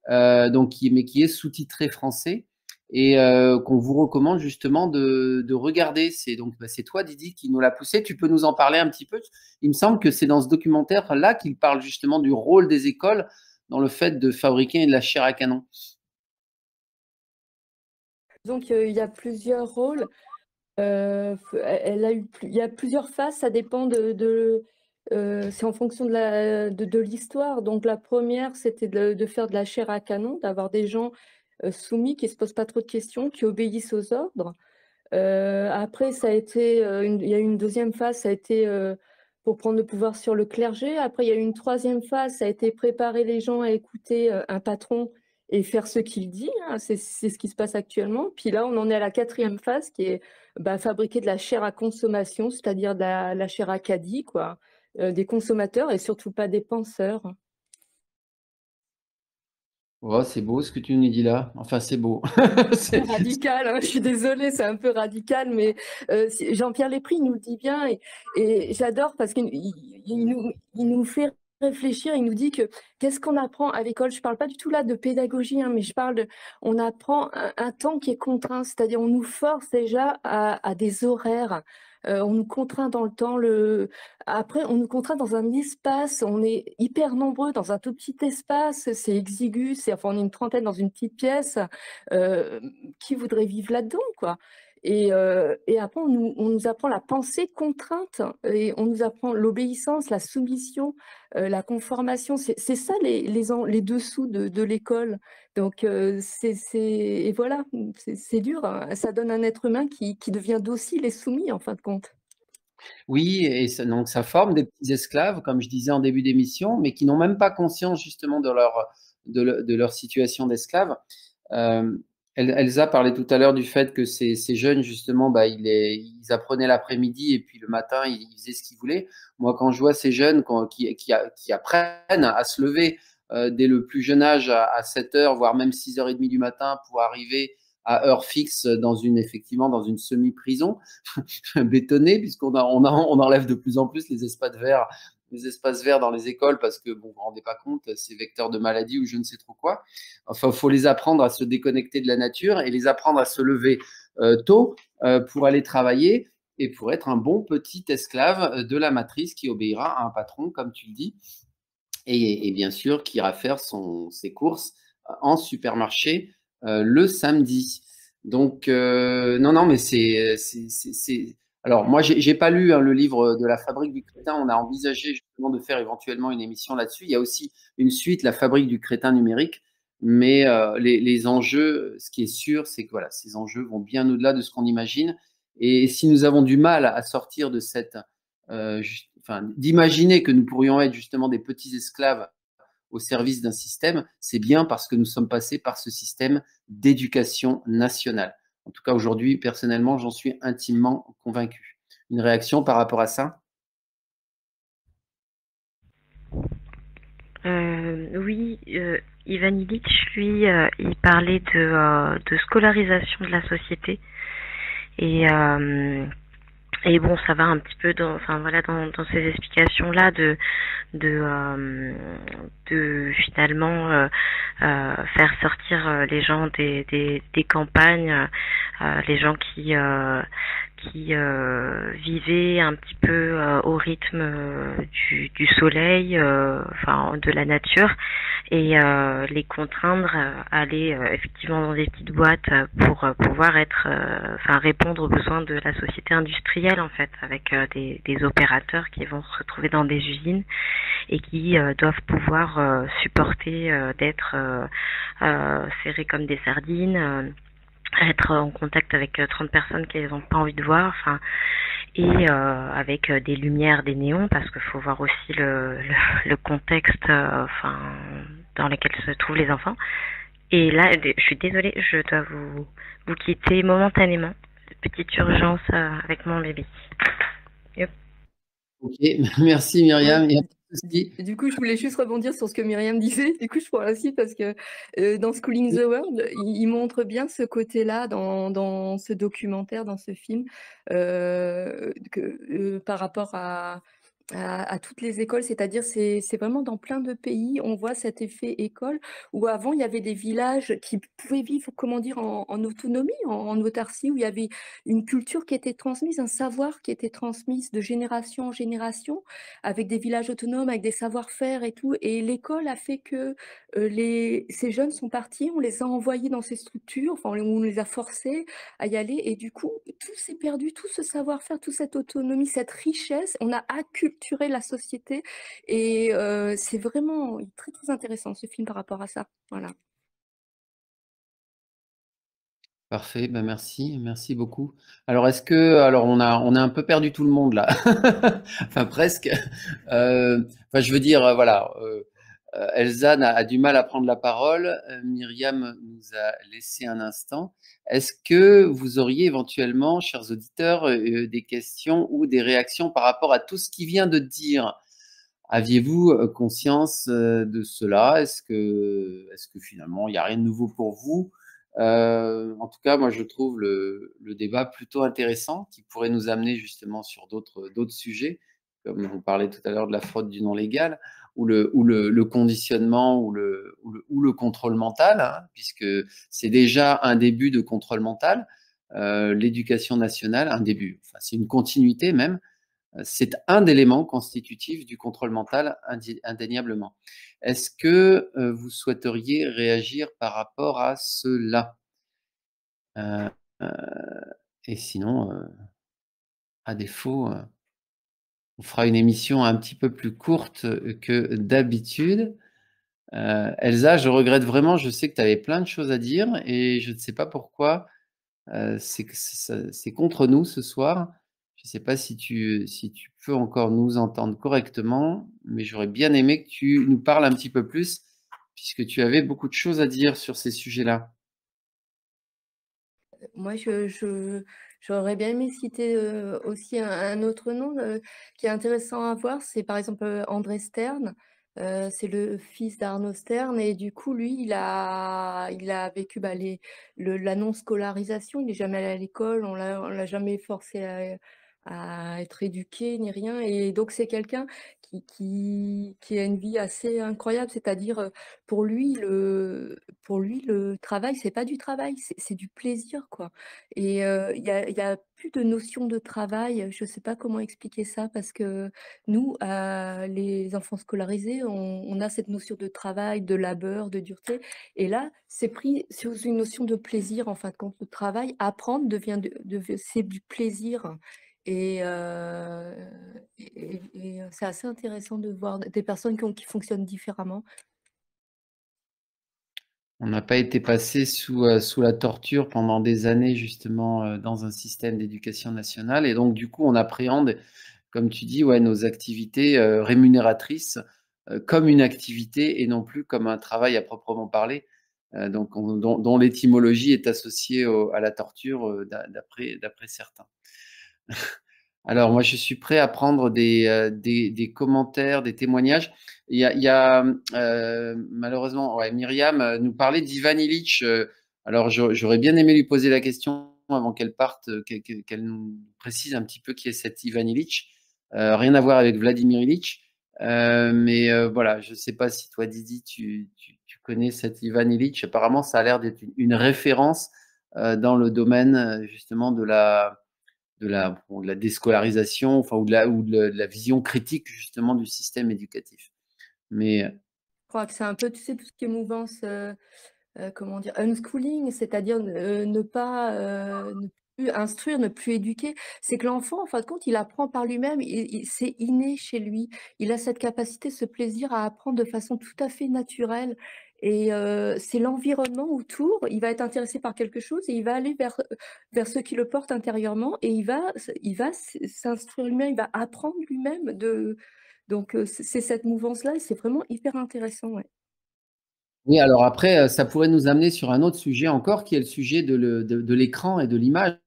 Mais qui est sous-titré français et qu'on vous recommande justement de regarder. C'est toi, Didi, qui nous l'a poussé. Tu peux nous en parler un petit peu? Il me semble que c'est dans ce documentaire-là qu'il parle justement du rôle des écoles dans le fait de fabriquer de la chair à canon. Donc il y a plusieurs rôles. Il y a plusieurs phases, ça dépend c'est en fonction de l'histoire. Donc la première, c'était de faire de la chair à canon, d'avoir des gens soumis qui ne se posent pas trop de questions, qui obéissent aux ordres. Après, il y a eu une deuxième phase, ça a été pour prendre le pouvoir sur le clergé. Après, il y a eu une troisième phase, ça a été préparer les gens à écouter un patron et faire ce qu'il dit, hein. C'est ce qui se passe actuellement. Puis là, on en est à la quatrième phase qui est fabriquer de la chair à consommation, c'est-à-dire de la chair à caddie, quoi, des consommateurs et surtout pas des penseurs. Oh, c'est beau ce que tu nous dis là. Enfin, c'est beau. C'est radical, hein, je suis désolée, c'est un peu radical, mais Jean-Pierre Lesprit nous le dit bien et j'adore parce qu'il nous fait réfléchir, il nous dit que qu'est-ce qu'on apprend à l'école. Je ne parle pas du tout là de pédagogie, hein, mais je parle on apprend un temps qui est contraint, c'est-à-dire on nous force déjà à des horaires. On nous contraint dans le temps. Après, on nous contraint dans un espace. On est hyper nombreux dans un tout petit espace. C'est exigu. On est une trentaine dans une petite pièce. Qui voudrait vivre là-dedans, quoi? Et après, on nous apprend la pensée contrainte et on nous apprend l'obéissance, la soumission, la conformation. C'est ça les dessous de l'école. Donc, et voilà, c'est dur, hein. Ça donne un être humain qui devient docile et soumis en fin de compte. Oui, et donc ça forme des petits esclaves, comme je disais en début d'émission, mais qui n'ont même pas conscience justement de leur situation d'esclave. Elsa parlait tout à l'heure du fait que ces jeunes, justement, bah, ils apprenaient l'après-midi et puis le matin, ils faisaient ce qu'ils voulaient. Moi, quand je vois ces jeunes qui apprennent à se lever dès le plus jeune âge à 7 heures, voire même 6h30 du matin pour arriver à heure fixe effectivement, dans une semi-prison bétonnée, puisqu'on on enlève de plus en plus les espaces verts dans les écoles parce que, bon, vous ne vous rendez pas compte, c'est vecteur de maladie ou je ne sais trop quoi. Enfin, il faut les apprendre à se déconnecter de la nature et les apprendre à se lever tôt pour aller travailler et pour être un bon petit esclave de la matrice qui obéira à un patron, comme tu le dis, et bien sûr qui ira faire ses courses en supermarché le samedi. Donc, non, mais alors, moi, j'ai pas lu le livre de La Fabrique du Crétin. On a envisagé justement de faire éventuellement une émission là-dessus. Il y a aussi une suite, La Fabrique du Crétin numérique. Mais les enjeux, ce qui est sûr, c'est que voilà, ces enjeux vont bien au-delà de ce qu'on imagine. Et si nous avons du mal à sortir de d'imaginer que nous pourrions être justement des petits esclaves au service d'un système, c'est bien parce que nous sommes passés par ce système d'éducation nationale. En tout cas, aujourd'hui, personnellement, j'en suis intimement convaincu. Une réaction par rapport à ça? Oui, Ivan Illich, lui, il parlait de scolarisation de la société. Et, et bon, ça va un petit peu dans ces explications-là de finalement faire sortir les gens des campagnes, les gens qui vivaient un petit peu au rythme du soleil, de la nature, et les contraindre à aller effectivement dans des petites boîtes pour pouvoir répondre aux besoins de la société industrielle en fait, avec des opérateurs qui vont se retrouver dans des usines et qui doivent pouvoir supporter d'être serrés comme des sardines, être en contact avec 30 personnes qu'elles n'ont pas envie de voir, et avec des lumières, des néons, parce qu'il faut voir aussi le contexte dans lequel se trouvent les enfants. Et là, je suis désolée, je dois vous quitter momentanément. Petite urgence avec mon bébé. Yep. Ok, merci Myriam. Ouais. Du coup, je voulais juste rebondir sur ce que Myriam disait. Du coup, je prends ainsi parce que dans Schooling the World, il montre bien ce côté-là dans ce documentaire, dans ce film, par rapport à toutes les écoles, c'est-à-dire c'est vraiment dans plein de pays, on voit cet effet école, où avant il y avait des villages qui pouvaient vivre, comment dire, en autonomie, en autarcie, où il y avait une culture qui était transmise, un savoir qui était transmis de génération en génération, avec des villages autonomes, avec des savoir-faire et tout. Et l'école a fait que ces jeunes sont partis, on les a envoyés dans ces structures, on les a forcés à y aller, et du coup, tout s'est perdu, tout ce savoir-faire, toute cette autonomie, cette richesse, on a acculturé la société, et c'est vraiment très, très intéressant ce film par rapport à ça. Voilà. Parfait, ben merci beaucoup. Alors on a un peu perdu tout le monde là, enfin presque. Je veux dire, voilà, Elsa a du mal à prendre la parole. Myriam nous a laissé un instant. Est-ce que vous auriez éventuellement, chers auditeurs, des questions ou des réactions par rapport à tout ce qui vient de dire? Aviez-vous conscience de cela? Est-ce que finalement, il n'y a rien de nouveau pour vous? En tout cas, moi, je trouve le débat plutôt intéressant qui pourrait nous amener justement sur d'autres sujets, comme on parlait tout à l'heure de la fraude du non légal, ou le conditionnement, ou le contrôle mental, hein, puisque c'est déjà un début de contrôle mental. L'éducation nationale, un début, enfin, c'est une continuité même. C'est un élément constitutif du contrôle mental, indéniablement. Est-ce que vous souhaiteriez réagir par rapport à cela? Et sinon, à défaut, on fera une émission un petit peu plus courte que d'habitude. Elsa, je regrette vraiment, je sais que tu avais plein de choses à dire et je ne sais pas pourquoi c'est contre nous ce soir. Je ne sais pas si tu peux encore nous entendre correctement, mais j'aurais bien aimé que tu nous parles un petit peu plus, puisque tu avais beaucoup de choses à dire sur ces sujets-là. Moi, j'aurais bien aimé citer aussi un autre nom qui est intéressant à voir, c'est par exemple André Stern. C'est le fils d'Arnaud Stern et du coup, lui, il a vécu la non-scolarisation. Il n'est jamais allé à l'école, on l'a jamais forcé à être éduqué ni rien. Et donc, c'est quelqu'un qui a une vie assez incroyable, c'est-à-dire pour lui, le travail, c'est pas du travail, c'est du plaisir, quoi. Et il y a plus de notion de travail. Je sais pas comment expliquer ça parce que nous, les enfants scolarisés, on a cette notion de travail, de labeur, de dureté. Et là, c'est pris sous une notion de plaisir, en fin de compte. Le travail, apprendre c'est du plaisir. Et, c'est assez intéressant de voir des personnes qui fonctionnent différemment. On n'a pas été passé sous la torture pendant des années, justement, dans un système d'éducation nationale. Et donc, du coup, on appréhende, comme tu dis, ouais, nos activités rémunératrices comme une activité et non plus comme un travail à proprement parler, dont l'étymologie est associée à la torture, d'après certains. Alors, moi, je suis prêt à prendre des commentaires, des témoignages. Il y a malheureusement, ouais, Myriam nous parlait d'Ivan Illich. Alors, j'aurais bien aimé lui poser la question avant qu'elle parte, qu'elle nous précise un petit peu qui est cet Ivan Illich. Rien à voir avec Vladimir Illich. Mais voilà, je ne sais pas si toi, Didi, tu connais cet Ivan Illich. Apparemment, ça a l'air d'être une référence dans le domaine justement de la déscolarisation, enfin, de la vision critique justement du système éducatif. Mais Je crois que c'est un peu, tu sais, tout ce qui est mouvance, comment dire, unschooling, c'est-à-dire ne pas ne plus instruire, ne plus éduquer. C'est que l'enfant, en fin de compte, il apprend par lui-même, c'est inné chez lui. Il a cette capacité, ce plaisir à apprendre de façon tout à fait naturelle. Et c'est l'environnement autour, il va être intéressé par quelque chose et il va aller vers ce qui le porte intérieurement et il va s'instruire lui-même, il va apprendre lui-même de. Donc c'est cette mouvance-là et c'est vraiment hyper intéressant, ouais. oui, alors après, ça pourrait nous amener sur un autre sujet encore, qui est le sujet de l'écran et de l'image,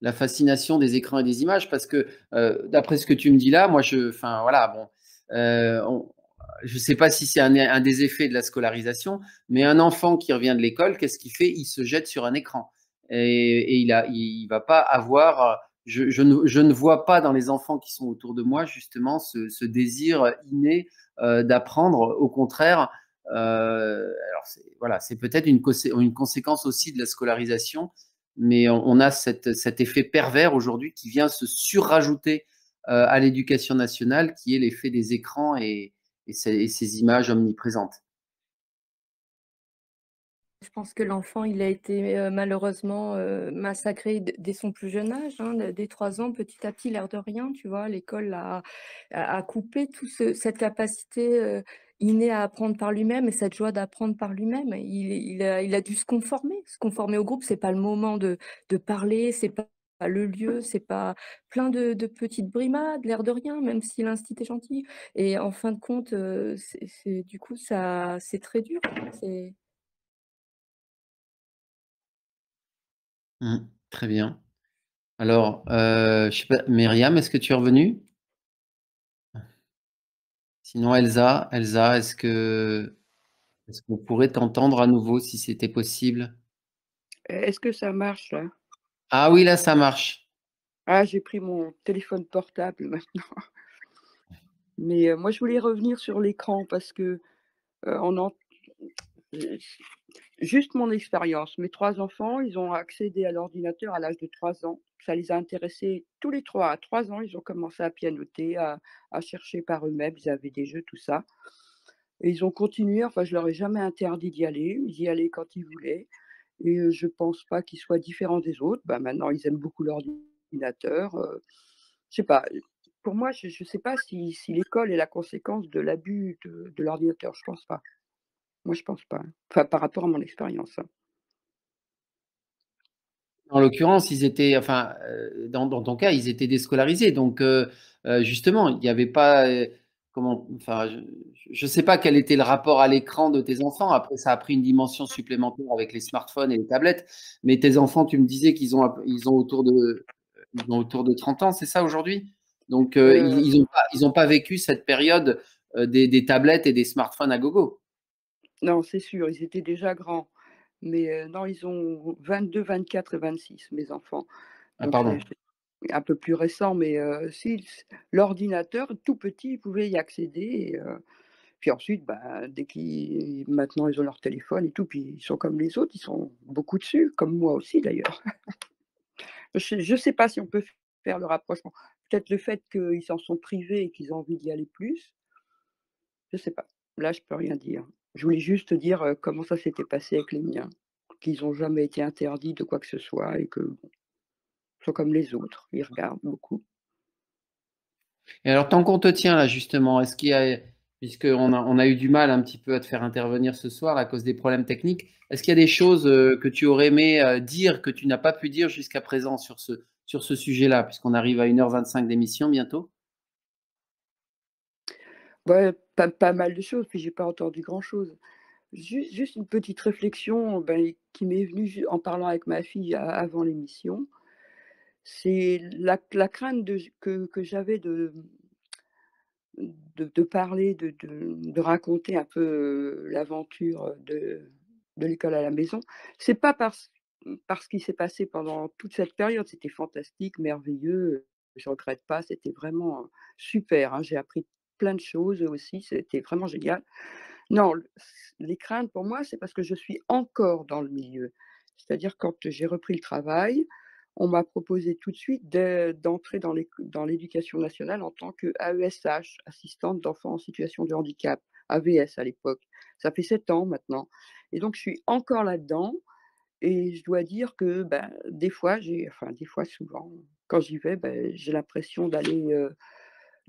la fascination des écrans et des images, parce que d'après ce que tu me dis là, moi, enfin voilà, bon, je ne sais pas si c'est un des effets de la scolarisation, mais un enfant qui revient de l'école, qu'est-ce qu'il fait? Il se jette sur un écran et il va pas avoir. Je ne vois pas dans les enfants qui sont autour de moi justement ce désir inné d'apprendre. Au contraire, alors voilà, c'est peut-être une conséquence aussi de la scolarisation, mais on a cet effet pervers aujourd'hui qui vient se surrajouter à l'éducation nationale, qui est l'effet des écrans et ces images omniprésentes. Je pense que l'enfant, il a été malheureusement massacré dès son plus jeune âge, hein, dès 3 ans, petit à petit, l'air de rien, tu vois. L'école a coupé cette capacité innée à apprendre par lui-même et cette joie d'apprendre par lui-même. Il a dû se conformer au groupe. C'est pas le moment de parler, c'est pas le lieu, c'est pas plein de petites brimades, l'air de rien, même si l'instit est gentil. Et en fin de compte, du coup, c'est très dur. C'est Très bien. Alors, je sais pas, Myriam, est-ce que tu es revenue? Sinon, Elsa, est-ce qu'on pourrait t'entendre à nouveau si c'était possible? Est-ce que ça marche là? Ah oui, là, ça marche. Ah, j'ai pris mon téléphone portable maintenant. Mais moi, je voulais revenir sur l'écran parce que on en... Juste mon expérience. Mes 3 enfants, ils ont accédé à l'ordinateur à l'âge de 3 ans. Ça les a intéressés tous les 3. À 3 ans, ils ont commencé à pianoter, à chercher par eux-mêmes. Ils avaient des jeux, tout ça. Et ils ont continué. Enfin, je leur ai jamais interdit d'y aller. Ils y allaient quand ils voulaient. et je pense pas qu'ils soient différents des autres. Bah, maintenant, ils aiment beaucoup l'ordinateur, je sais pas, pour moi, je sais pas si l'école est la conséquence de l'abus de l'ordinateur, je pense pas. Moi, je pense pas, hein. Enfin, par rapport à mon expérience, hein. En l'occurrence, ils étaient, enfin, dans ton cas, ils étaient déscolarisés. Donc, justement, il n'y avait pas, comment, enfin, je ne sais pas quel était le rapport à l'écran de tes enfants. Après, ça a pris une dimension supplémentaire avec les smartphones et les tablettes. Mais tes enfants, tu me disais ils ont autour de 30 ans, c'est ça aujourd'hui? Donc, Heu, ils ont pas vécu cette période des tablettes et des smartphones à gogo. non, c'est sûr, ils étaient déjà grands, mais non, ils ont 22, 24 et 26, mes enfants. Ah, Donc pardon. c'est un peu plus récent, mais si, l'ordinateur, tout petit, ils pouvaient y accéder et puis ensuite, bah, dès qu'ils maintenant, ils ont leur téléphone et tout, puis ils sont comme les autres, ils sont beaucoup dessus, comme moi aussi d'ailleurs. Je sais pas si on peut faire le rapprochement. Peut-être le fait qu'ils s'en sont privés et qu'ils ont envie d'y aller plus, je sais pas. Là, je peux rien dire. Je voulais juste dire, comment ça s'était passé avec les miens, qu'ils ont jamais été interdits de quoi que ce soit et que, bon, ils sont comme les autres, ils regardent beaucoup. Et alors, tant qu'on te tient là, justement, est-ce qu'il y a, on a eu du mal un petit peu à te faire intervenir ce soir à cause des problèmes techniques, est-ce qu'il y a des choses que tu aurais aimé dire, que tu n'as pas pu dire jusqu'à présent sur ce sujet-là, puisqu'on arrive à 1h25 d'émission bientôt? Ouais, pas mal de choses, puis j'ai pas entendu grand-chose. Juste une petite réflexion, ben, qui m'est venue en parlant avec ma fille avant l'émission. C'est la crainte que j'avais de parler, de raconter un peu, l'aventure de l'école à la maison. C'est pas parce qu'il s'est passé pendant toute cette période, c'était fantastique, merveilleux, je regrette pas, c'était vraiment, super, hein. J'ai appris plein de choses aussi, c'était vraiment génial. Non, les craintes pour moi, c'est parce que je suis encore dans le milieu. C'est-à-dire quand j'ai repris le travail, on m'a proposé tout de suite d'entrer dans l'éducation nationale en tant qu'AESH, assistante d'enfants en situation de handicap, AVS à l'époque. Ça fait 7 ans maintenant et donc je suis encore là-dedans et je dois dire que, ben, des fois des fois, souvent, quand j'y vais, ben, j'ai l'impression d'aller,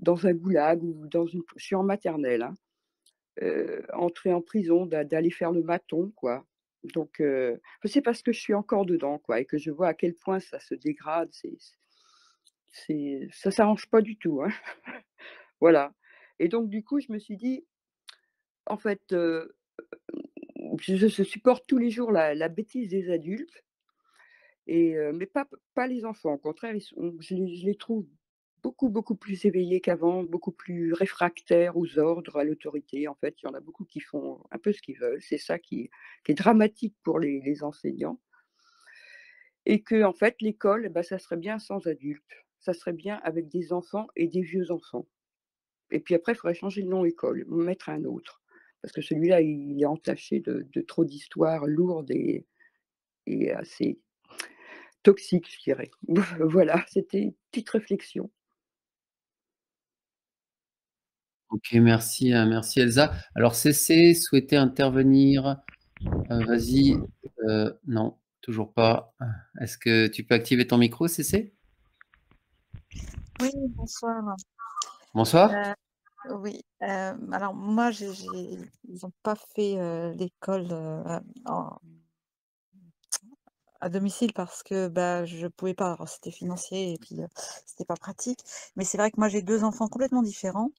dans un goulag ou dans une je suis en maternelle, hein. Entrer en prison, d'aller faire le maton, quoi. Donc c'est parce que je suis encore dedans, quoi et que je vois à quel point ça se dégrade, ça s'arrange pas du tout, hein. Voilà et donc du coup, je me suis dit: «En fait, je supporte tous les jours la bêtise des adultes et mais pas les enfants. Au contraire, ils sont je les trouve beaucoup, beaucoup plus éveillés qu'avant, beaucoup plus réfractaires aux ordres, à l'autorité. En fait, il y en a beaucoup qui font un peu ce qu'ils veulent. C'est ça qui est dramatique pour les enseignants et que en fait, l'école, bah, ça serait bien sans adultes. Ça serait bien avec des enfants et des vieux enfants et puis après, il faudrait changer le nom école, mettre un autre parce que celui-là, il est entaché de trop d'histoires lourdes et assez toxiques, je dirais. Voilà, c'était une petite réflexion. Ok, merci, merci Elsa. Alors, CC souhaitait intervenir. Vas-y. Non, toujours pas. Est-ce que tu peux activer ton micro, CC? Oui, bonsoir. Bonsoir. Oui, alors moi, ils n'ont pas fait, l'école, en à domicile parce que, bah, je pouvais pas. Alors c'était financier et puis, c'était pas pratique. Mais c'est vrai que moi, j'ai 2 enfants complètement différents.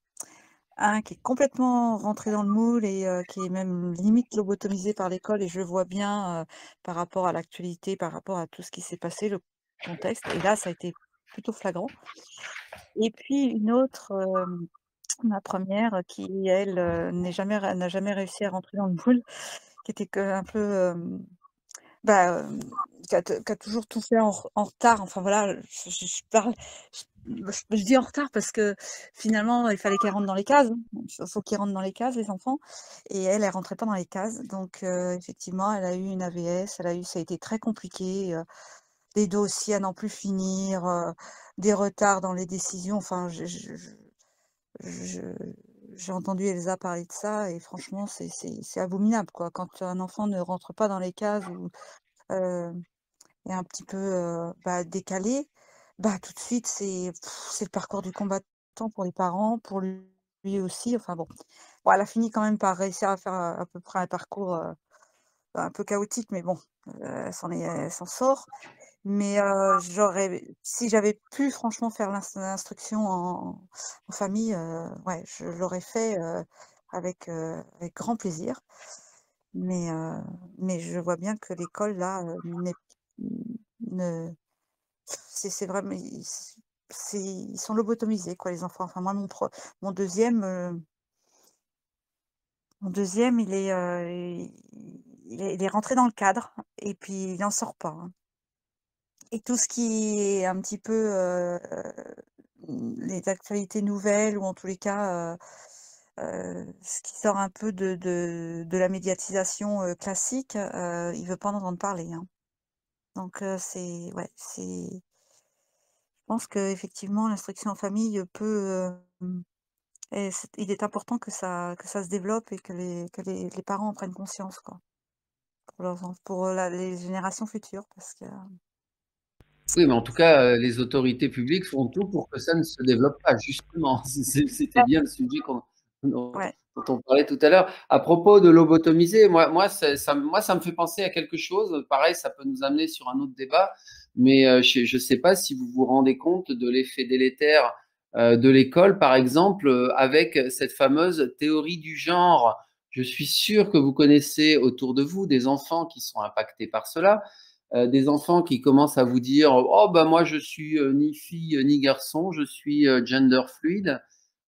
Un qui est complètement rentré dans le moule et qui est même limite lobotomisé par l'école et je le vois bien, par rapport à l'actualité, par rapport à tout ce qui s'est passé, le contexte et là, ça a été plutôt flagrant. Et puis une autre, ma première qui elle, n'a jamais réussi à rentrer dans le moule, qui était que un peu, bah, qui a toujours tout fait en retard. Enfin voilà, je parle je dis en retard parce que finalement, il fallait qu'elle rentre dans les cases, hein. Faut qu'ils rentrent dans les cases les enfants et elle, elle rentrait pas dans les cases. Donc effectivement, elle a eu une AVS, ça a été très compliqué, des dossiers à n'en plus finir, des retards dans les décisions. Enfin je j'ai entendu Elsa parler de ça et franchement, c'est abominable, quoi. Quand un enfant ne rentre pas dans les cases ou euh, est un petit peu décalé, tout de suite, c'est le parcours du combattant pour les parents, pour lui aussi. Enfin bon, elle a fini quand même par réussir à faire à peu près un parcours un peu chaotique, mais bon, elle s'en sort. Mais si j'avais pu franchement faire l'instruction en famille, ouais, je l'aurais fait avec grand plaisir. Mais, mais je vois bien que l'école, là, ne, c'est vraiment, ils sont lobotomisés, quoi, les enfants. Enfin, moi, mon deuxième, il est rentré dans le cadre et puis il n'en sort pas, hein. Et tout ce qui est un petit peu, les actualités nouvelles ou en tous les cas, ce qui sort un peu de la médiatisation, classique, il veut pas en entendre parler, hein. Donc je pense qu'effectivement l'instruction en famille peut, il est important que ça se développe et que les parents en prennent conscience, quoi, pour les générations futures parce que Oui, mais en tout cas, les autorités publiques font tout pour que ça ne se développe pas, justement. C'était bien le sujet dont ouais. on parlait tout à l'heure. À propos de lobotomiser, moi, ça me fait penser à quelque chose. Pareil, ça peut nous amener sur un autre débat, mais je ne sais pas si vous vous rendez compte de l'effet délétère de l'école, par exemple, avec cette fameuse théorie du genre. Je suis sûr que vous connaissez autour de vous des enfants qui sont impactés par cela. Des enfants qui commencent à vous dire oh bah moi je suis ni fille ni garçon, je suis gender fluide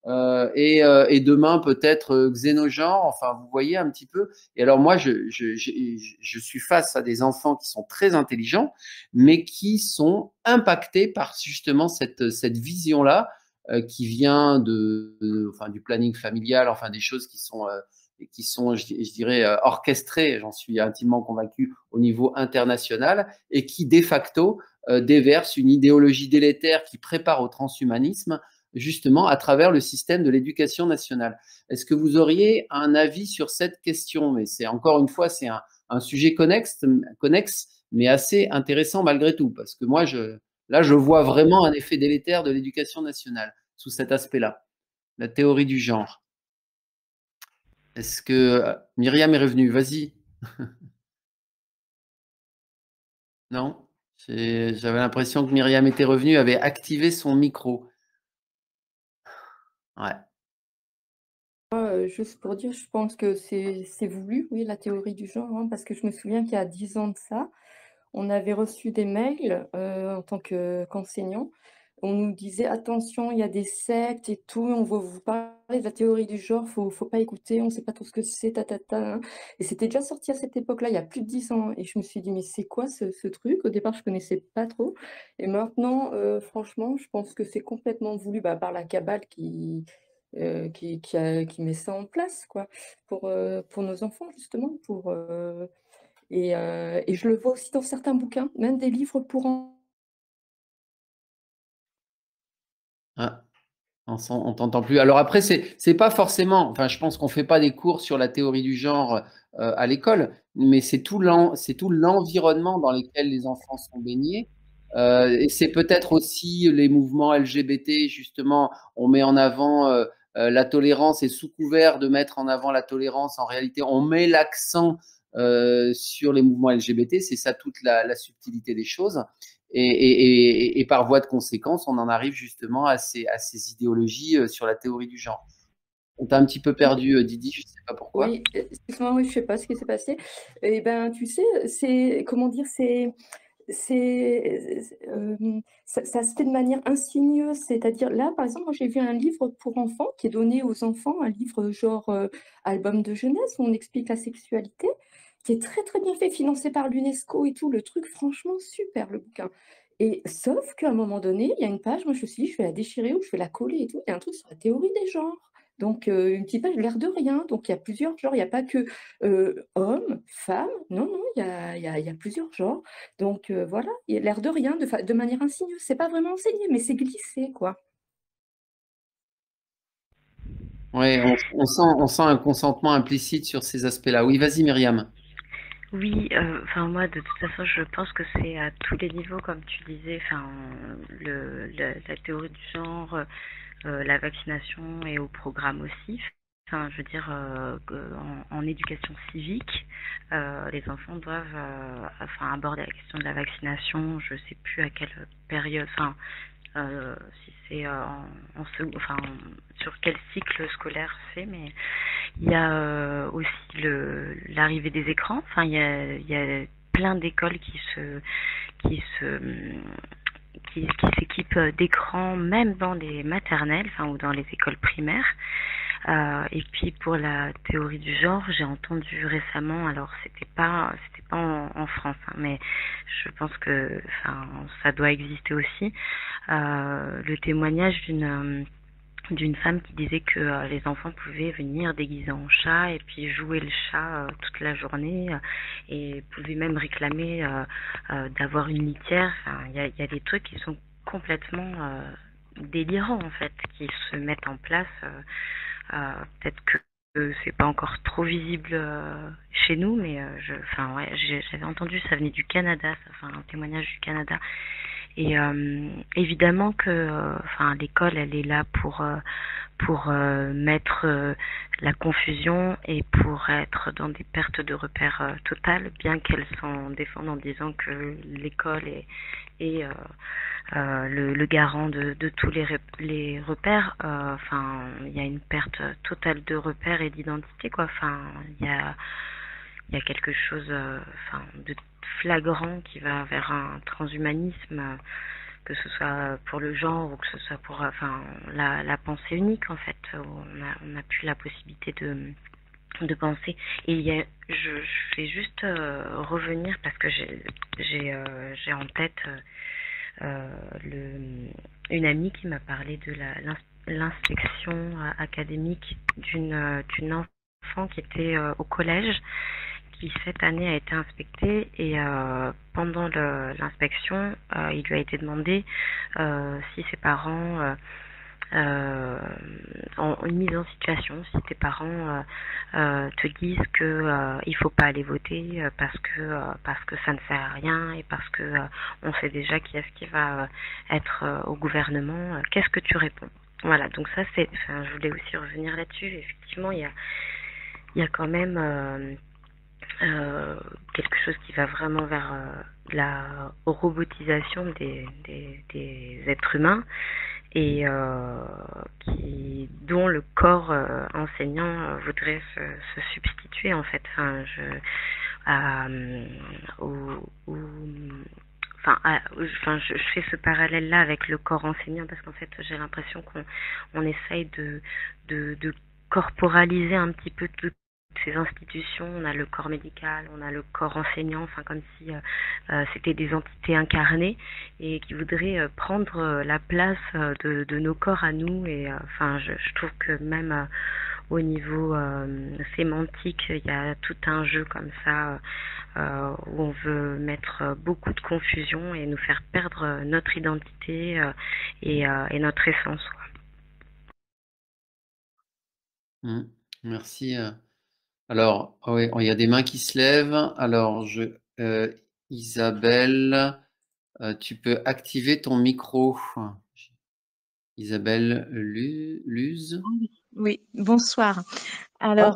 et demain peut-être xénogenre. Enfin, vous voyez un petit peu. Et alors moi je suis face à des enfants qui sont très intelligents, mais qui sont impactés par justement cette vision-là qui vient enfin du planning familial, enfin des choses qui sont, je dirais, orchestrées, j'en suis intimement convaincu, au niveau international, et qui, de facto, déversent une idéologie délétère qui prépare au transhumanisme, justement, à travers le système de l'éducation nationale. Est-ce que vous auriez un avis sur cette question? Mais c'est encore une fois, c'est un sujet connexe, mais assez intéressant malgré tout, parce que moi, là, je vois vraiment un effet délétère de l'éducation nationale sous cet aspect-là, la théorie du genre. Est-ce que Myriam est revenue? Vas-y. Non? J'avais l'impression que Myriam était revenue, avait activé son micro. Ouais. Juste pour dire, je pense que c'est voulu, oui, la théorie du genre, hein, parce que je me souviens qu'il y a 10 ans de ça, on avait reçu des mails en tant qu'enseignant. On nous disait attention, il y a des sectes et tout, on va vous parler de la théorie du genre, faut pas écouter, on ne sait pas trop ce que c'est, hein. Et c'était déjà sorti à cette époque-là, il y a plus de 10 ans. Et je me suis dit, mais c'est quoi ce truc? Au départ, je connaissais pas trop. Et maintenant, franchement, je pense que c'est complètement voulu par la cabale qui met ça en place, quoi, pour nos enfants, justement, et je le vois aussi dans certains bouquins, même des livres pour enfants. Ah, on t'entend plus. Alors après, c'est pas forcément. Enfin, je pense qu'on fait pas des cours sur la théorie du genre à l'école, mais c'est tout l'environnement dans lequel les enfants sont baignés. Et c'est peut-être aussi les mouvements LGBT, justement, on met en avant la tolérance et sous couvert de mettre en avant la tolérance, en réalité, on met l'accent sur les mouvements LGBT. C'est ça toute la subtilité des choses. Et par voie de conséquence, on en arrive justement à ces idéologies sur la théorie du genre. On t'a un petit peu perdu, Didi, je ne sais pas pourquoi. Oui, excuse-moi, oui, je sais pas ce qui s'est passé. Et ben, tu sais, comment dire, ça se fait de manière insigneuse. C'est-à-dire, là, par exemple, moi, j'ai vu un livre pour enfants qui est donné aux enfants, un livre genre album de jeunesse où on explique la sexualité, qui est très, très bien fait, financé par l'UNESCO et tout. Le truc, franchement, super, le bouquin. Et sauf qu'à un moment donné, il y a une page, moi, je me suis dit, je vais la déchirer ou je vais la coller et tout. Il y a un truc sur la théorie des genres. Donc, une petite page, l'air de rien. Donc, il y a plusieurs genres. Il n'y a pas que hommes, femmes. Non, non, il y a plusieurs genres. Donc, voilà, il y a l'air de rien, de manière insigneuse. C'est pas vraiment enseigné, mais c'est glissé, quoi. Oui, on sent un consentement implicite sur ces aspects-là. Oui, vas-y, Myriam. Oui, enfin moi de toute façon je pense que c'est à tous les niveaux comme tu disais, enfin la théorie du genre, la vaccination et au programme aussi. Enfin je veux dire en éducation civique, les enfants doivent enfin aborder la question de la vaccination. Je sais plus à quelle période, enfin si c'est enfin sur quel cycle scolaire c'est, mais il y a aussi l'arrivée des écrans. Enfin, il y a plein d'écoles qui qui s'équipent d'écrans, même dans les maternelles, enfin, ou dans les écoles primaires. Et puis pour la théorie du genre, j'ai entendu récemment, alors c'était pas en France, hein, mais je pense que, enfin, ça doit exister aussi, le témoignage d'une femme qui disait que les enfants pouvaient venir déguisés en chat et puis jouer le chat toute la journée et pouvaient même réclamer d'avoir une litière. Enfin, il y a des trucs qui sont complètement délirants en fait, qui se mettent en place. Peut-être que c'est pas encore trop visible chez nous, mais enfin ouais, j'avais entendu, ça venait du Canada, ça, enfin un témoignage du Canada. Et évidemment que enfin l'école elle est là pour mettre la confusion et pour être dans des pertes de repères totales, bien qu'elle s'en défende en disant que l'école est le garant de tous les repères. Enfin, il y a une perte totale de repères et d'identité, quoi. Enfin, il y a quelque chose enfin, de flagrant qui va vers un transhumanisme, que ce soit pour le genre ou que ce soit pour enfin, la pensée unique, en fait. On a plus la possibilité de penser. Et je vais juste revenir parce que j'ai en tête une amie qui m'a parlé de l'inspection académique d'une enfant qui était au collège, qui cette année a été inspectée et pendant l'inspection, il lui a été demandé si ses parents une mise en situation, si tes parents te disent que il faut pas aller voter parce que ça ne sert à rien et parce que on sait déjà qui est-ce qui va être au gouvernement, qu'est-ce que tu réponds? Voilà, donc ça c'est, enfin, je voulais aussi revenir là-dessus. Effectivement, il y a quand même quelque chose qui va vraiment vers la robotisation des êtres humains et dont le corps enseignant voudrait se substituer en fait. Enfin, à, enfin, je fais ce parallèle-là avec le corps enseignant parce qu'en fait, j'ai l'impression qu'on essaye de corporaliser un petit peu toutes ces institutions. On a le corps médical, on a le corps enseignant, enfin comme si c'était des entités incarnées et qui voudraient prendre la place de nos corps à nous. Et enfin, je trouve que même au niveau sémantique, il y a tout un jeu comme ça où on veut mettre beaucoup de confusion et nous faire perdre notre identité et notre essence, quoi. Merci. Alors, oui, il y a des mains qui se lèvent. Alors, Isabelle, tu peux activer ton micro. Isabelle Luz. Oui, bonsoir. Alors,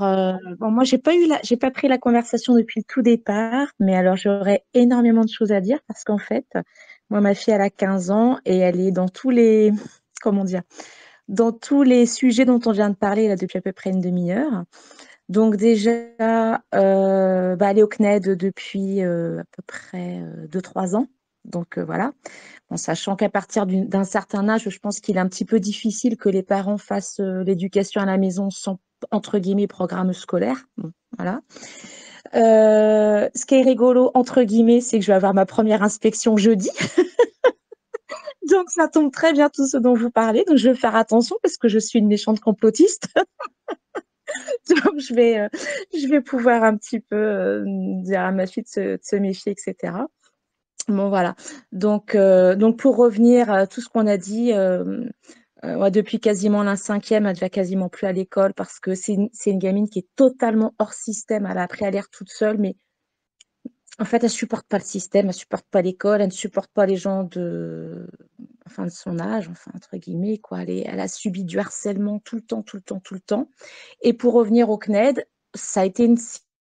bon, moi, j'ai pas pris la conversation depuis le tout départ, mais alors j'aurais énormément de choses à dire parce qu'en fait, moi, ma fille, elle a 15 ans et elle est dans tous les, comment dire, dans tous les sujets dont on vient de parler là depuis à peu près une demi-heure. Donc déjà, bah, elle est au CNED depuis à peu près 2-3 ans. Donc voilà. En sachant qu'à partir d'un certain âge, je pense qu'il est un petit peu difficile que les parents fassent l'éducation à la maison sans, entre guillemets, programme scolaire. Bon, voilà. Ce qui est rigolo, entre guillemets, c'est que je vais avoir ma première inspection jeudi. Donc, ça tombe très bien tout ce dont vous parlez. Donc, je vais faire attention parce que je suis une méchante complotiste. Donc, je vais pouvoir un petit peu dire à ma fille de se méfier, etc. Bon, voilà. Donc pour revenir à tout ce qu'on a dit, ouais, depuis quasiment la 5e, elle ne va quasiment plus à l'école parce que c'est une gamine qui est totalement hors système. Elle a appris à lire toute seule, mais En fait, elle supporte pas le système, elle supporte pas l'école, elle ne supporte pas les gens enfin, de son âge, enfin, entre guillemets, quoi. Elle a subi du harcèlement tout le temps, tout le temps, tout le temps. Et pour revenir au CNED, ça a été une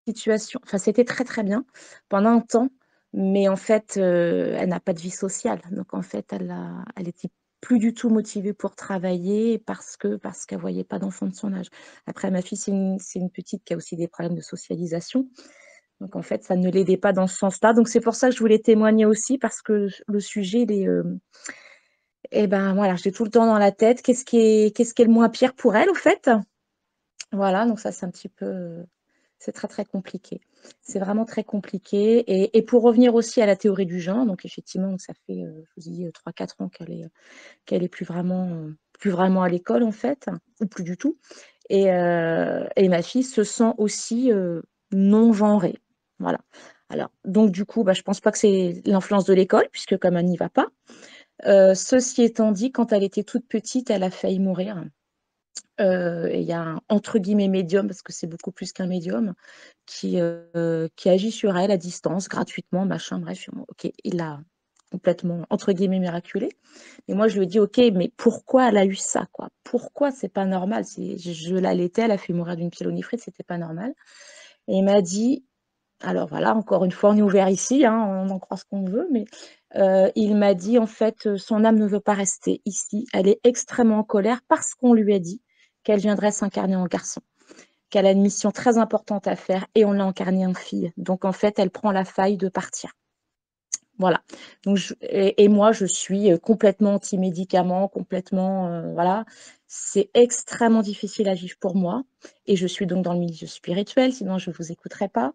situation, enfin, c'était très, très bien pendant un temps, mais en fait, elle n'a pas de vie sociale. Donc, en fait, elle était plus du tout motivée pour travailler parce qu'elle voyait pas d'enfants de son âge. Après, ma fille, c'est une petite qui a aussi des problèmes de socialisation. Donc, en fait, ça ne l'aidait pas dans ce sens-là. Donc, c'est pour ça que je voulais témoigner aussi, parce que le sujet, il est, eh ben voilà, j'ai tout le temps dans la tête. Qu'est-ce qui est le moins pire pour elle, au fait? Voilà, donc ça, c'est un petit peu, c'est très, très compliqué. C'est vraiment très compliqué. Et pour revenir aussi à la théorie du genre, donc effectivement, ça fait, je vous dis, 3-4 ans qu'elle est plus vraiment à l'école, en fait, ou plus du tout. Et ma fille se sent aussi non genrée. Voilà. Alors, donc du coup, bah, je pense pas que c'est l'influence de l'école, puisque comme elle n'y va pas. Ceci étant dit, quand elle était toute petite, elle a failli mourir. Et il y a un entre guillemets «médium», parce que c'est beaucoup plus qu'un médium, qui agit sur elle à distance, gratuitement, machin, bref. OK, il l'a complètement entre guillemets «miraculée». Et moi, je lui ai dit: «OK, mais pourquoi elle a eu ça, quoi? Pourquoi? C'est pas normal. Je l'allaitais, elle a fait mourir d'une pyélonéphrite, c'était pas normal». Et il m'a dit, alors voilà, encore une fois, on est ouvert ici, hein, on en croit ce qu'on veut, mais il m'a dit, en fait, son âme ne veut pas rester ici. Elle est extrêmement en colère parce qu'on lui a dit qu'elle viendrait s'incarner en garçon, qu'elle a une mission très importante à faire et on l'a incarnée en fille. Donc, en fait, elle prend la faille de partir. Voilà. Donc et moi, je suis complètement anti-médicaments, complètement, voilà. C'est extrêmement difficile à vivre pour moi et je suis donc dans le milieu spirituel, sinon je ne vous écouterais pas.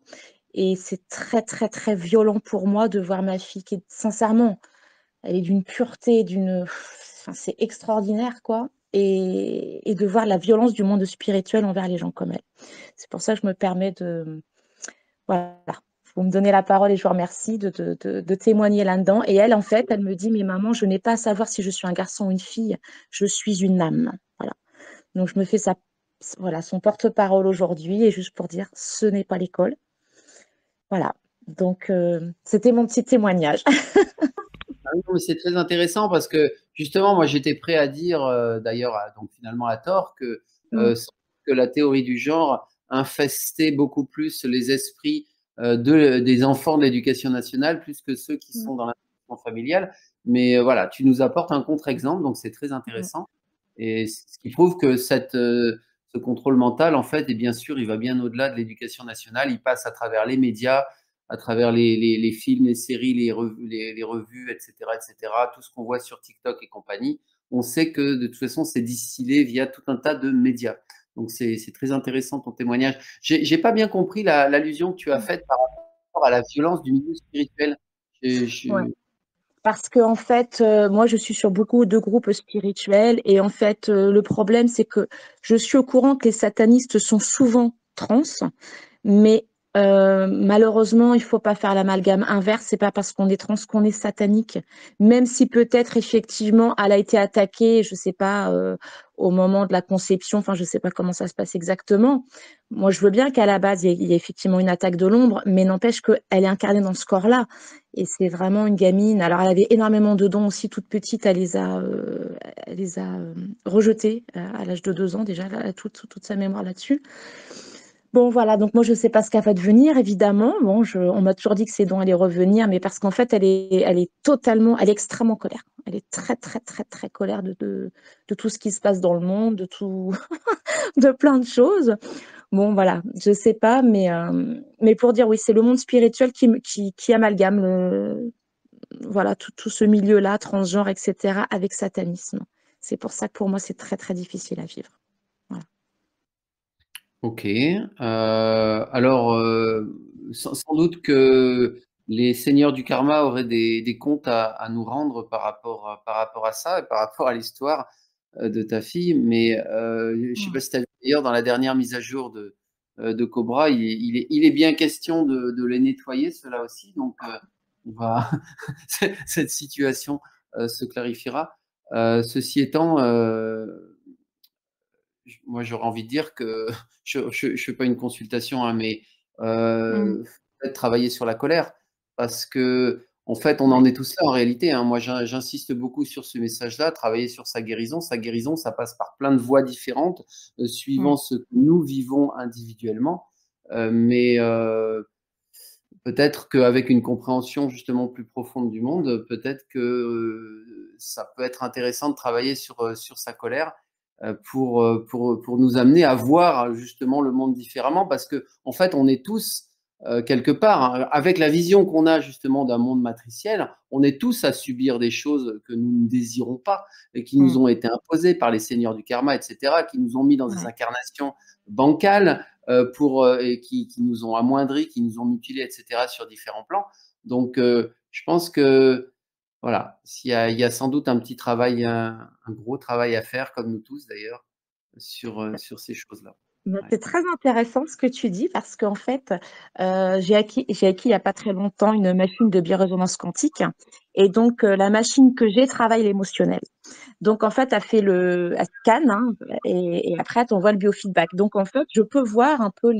Et c'est très, très, très violent pour moi de voir ma fille qui est sincèrement, elle est d'une pureté, enfin, c'est extraordinaire, quoi. Et de voir la violence du monde spirituel envers les gens comme elle. C'est pour ça que je me permets voilà, vous me donnez la parole et je vous remercie de témoigner là-dedans. Et elle, en fait, elle me dit: «Mais maman, je n'ai pas à savoir si je suis un garçon ou une fille, je suis une âme». Voilà. Donc je me fais voilà, son porte-parole aujourd'hui, et juste pour dire: ce n'est pas l'école. Voilà. Donc c'était mon petit témoignage. Ah oui, mais c'est très intéressant parce que justement, moi j'étais prêt à dire, d'ailleurs, donc finalement à tort, Mmh. que la théorie du genre infestait beaucoup plus les esprits des enfants de l'éducation nationale, plus que ceux qui Mmh. sont dans l'institution familiale. Mais voilà, tu nous apportes un contre-exemple, donc c'est très Mmh. intéressant. Et ce qui prouve que ce contrôle mental, en fait, et bien sûr, il va bien au-delà de l'éducation nationale, il passe à travers les médias, à travers les films, les séries, les revues, etc., etc., tout ce qu'on voit sur TikTok et compagnie, on sait que de toute façon, c'est distillé via tout un tas de médias. Donc, c'est très intéressant ton témoignage. J'ai pas bien compris l'allusion que tu as faite par rapport à la violence du milieu spirituel. Ouais. Parce que en fait, moi, je suis sur beaucoup de groupes spirituels et en fait, le problème, c'est que je suis au courant que les satanistes sont souvent trans, mais malheureusement, il faut pas faire l'amalgame inverse. C'est pas parce qu'on est trans qu'on est satanique. Même si peut-être effectivement, elle a été attaquée, je sais pas, au moment de la conception, enfin, je sais pas comment ça se passe exactement. Moi, je veux bien qu'à la base, il y ait effectivement une attaque de l'ombre, mais n'empêche qu'elle est incarnée dans ce corps-là. Et c'est vraiment une gamine. Alors, elle avait énormément de dons aussi, toute petite. Elle les a rejetés à l'âge de 2 ans déjà. Elle a toute sa mémoire là-dessus. Bon, voilà. Donc, moi, je ne sais pas ce qu'elle va devenir, évidemment. Bon, on m'a toujours dit que ses dons allaient revenir, mais parce qu'en fait, elle est extrêmement en colère. Elle est très, très, très, très colère de tout ce qui se passe dans le monde, de tout, de plein de choses. Bon, voilà, je sais pas, mais pour dire oui, c'est le monde spirituel qui amalgame voilà, tout ce milieu-là, transgenre, etc., avec satanisme. C'est pour ça que pour moi, c'est très, très difficile à vivre. Voilà. Ok. Alors, sans doute que les seigneurs du karma auraient des comptes à nous rendre par rapport à ça et par rapport à l'histoire de ta fille. Mais je ne sais pas si tu as vu d'ailleurs dans la dernière mise à jour de Cobra, il est bien question de les nettoyer, ceux-là aussi. Donc, cette situation se clarifiera. Ceci étant, moi, j'aurais envie de dire que je ne fais pas une consultation, hein, mais Mm. peut-être travailler sur la colère. parce que en fait, on en est tous là en réalité, hein. Moi, j'insiste beaucoup sur ce message-là, travailler sur sa guérison. Sa guérison, ça passe par plein de voies différentes, suivant ce que nous vivons individuellement. Mais peut-être qu'avec une compréhension justement plus profonde du monde, peut-être que ça peut être intéressant de travailler sur sa colère pour nous amener à voir justement le monde différemment, parce que en fait, on est tous quelque part, hein, avec la vision qu'on a justement d'un monde matriciel, on est tous à subir des choses que nous ne désirons pas et qui nous ont été imposées par les seigneurs du karma, etc., qui nous ont mis dans des incarnations bancales et qui nous ont amoindris, qui nous ont mutilés, etc., sur différents plans. Donc, je pense que voilà, il y a sans doute un petit travail, un gros travail à faire, comme nous tous d'ailleurs, sur ces choses-là. C'est très intéressant ce que tu dis parce qu'en fait, j'ai acquis il n'y a pas très longtemps une machine de biorésonance quantique et donc la machine que j'ai travaille l'émotionnel. Donc en fait, elle scanne hein, et après, elle t'envoie le biofeedback. Donc en fait, je peux voir un peu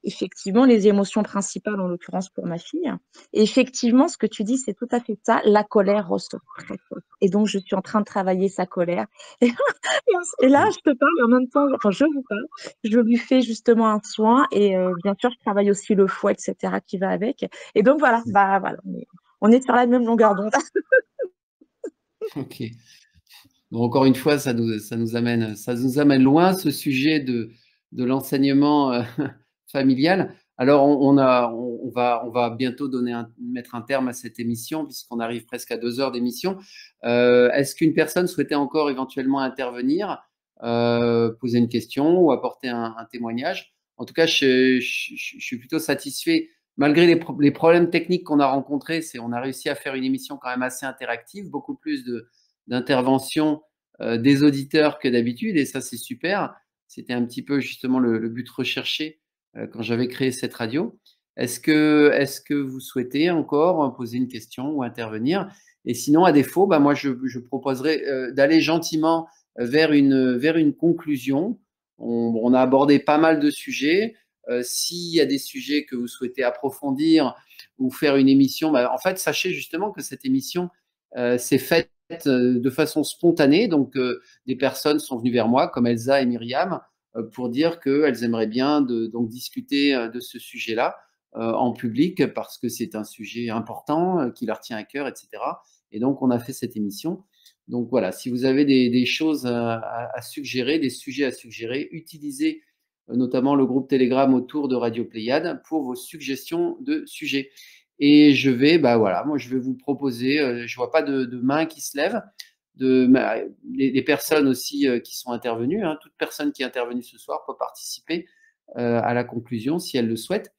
effectivement les émotions principales, en l'occurrence pour ma fille. Et effectivement, ce que tu dis, c'est tout à fait ça. La colère ressort très fort. Et donc, je suis en train de travailler sa colère. Et là, je te parle et en même temps, enfin, je vous parle, je lui fais justement un soin et bien sûr, je travaille aussi le foie, etc., qui va avec. Et donc, voilà, voilà, on est sur la même longueur d'onde. Ok. Bon, encore une fois, ça nous amène loin, ce sujet de l'enseignement familial. Alors, on va bientôt mettre un terme à cette émission, puisqu'on arrive presque à 2 heures d'émission. Est-ce qu'une personne souhaitait encore éventuellement intervenir, poser une question ou apporter un témoignage? En tout cas, je suis plutôt satisfait. Malgré les problèmes techniques qu'on a rencontrés, on a réussi à faire une émission quand même assez interactive, beaucoup plus d'intervention des auditeurs que d'habitude, et ça, c'est super. C'était un petit peu justement le but recherché quand j'avais créé cette radio. Est-ce que vous souhaitez encore poser une question ou intervenir? Et sinon, à défaut, moi, je proposerais d'aller gentiment vers une conclusion. On a abordé pas mal de sujets. S'il y a des sujets que vous souhaitez approfondir ou faire une émission, en fait, sachez justement que cette émission s'est faite de façon spontanée. Donc, des personnes sont venues vers moi, comme Elsa et Myriam, pour dire qu'elles aimeraient bien donc discuter de ce sujet-là en public parce que c'est un sujet important qui leur tient à cœur, etc. Et donc, on a fait cette émission. Donc voilà, si vous avez des choses à suggérer, des sujets à suggérer, utilisez notamment le groupe Telegram autour de Radio Pléiade pour vos suggestions de sujets. Et je vais, moi, je vais vous proposer, je vois pas de main qui se lève, les personnes aussi qui sont intervenues, hein, toute personne qui est intervenue ce soir peut participer à la conclusion si elle le souhaite.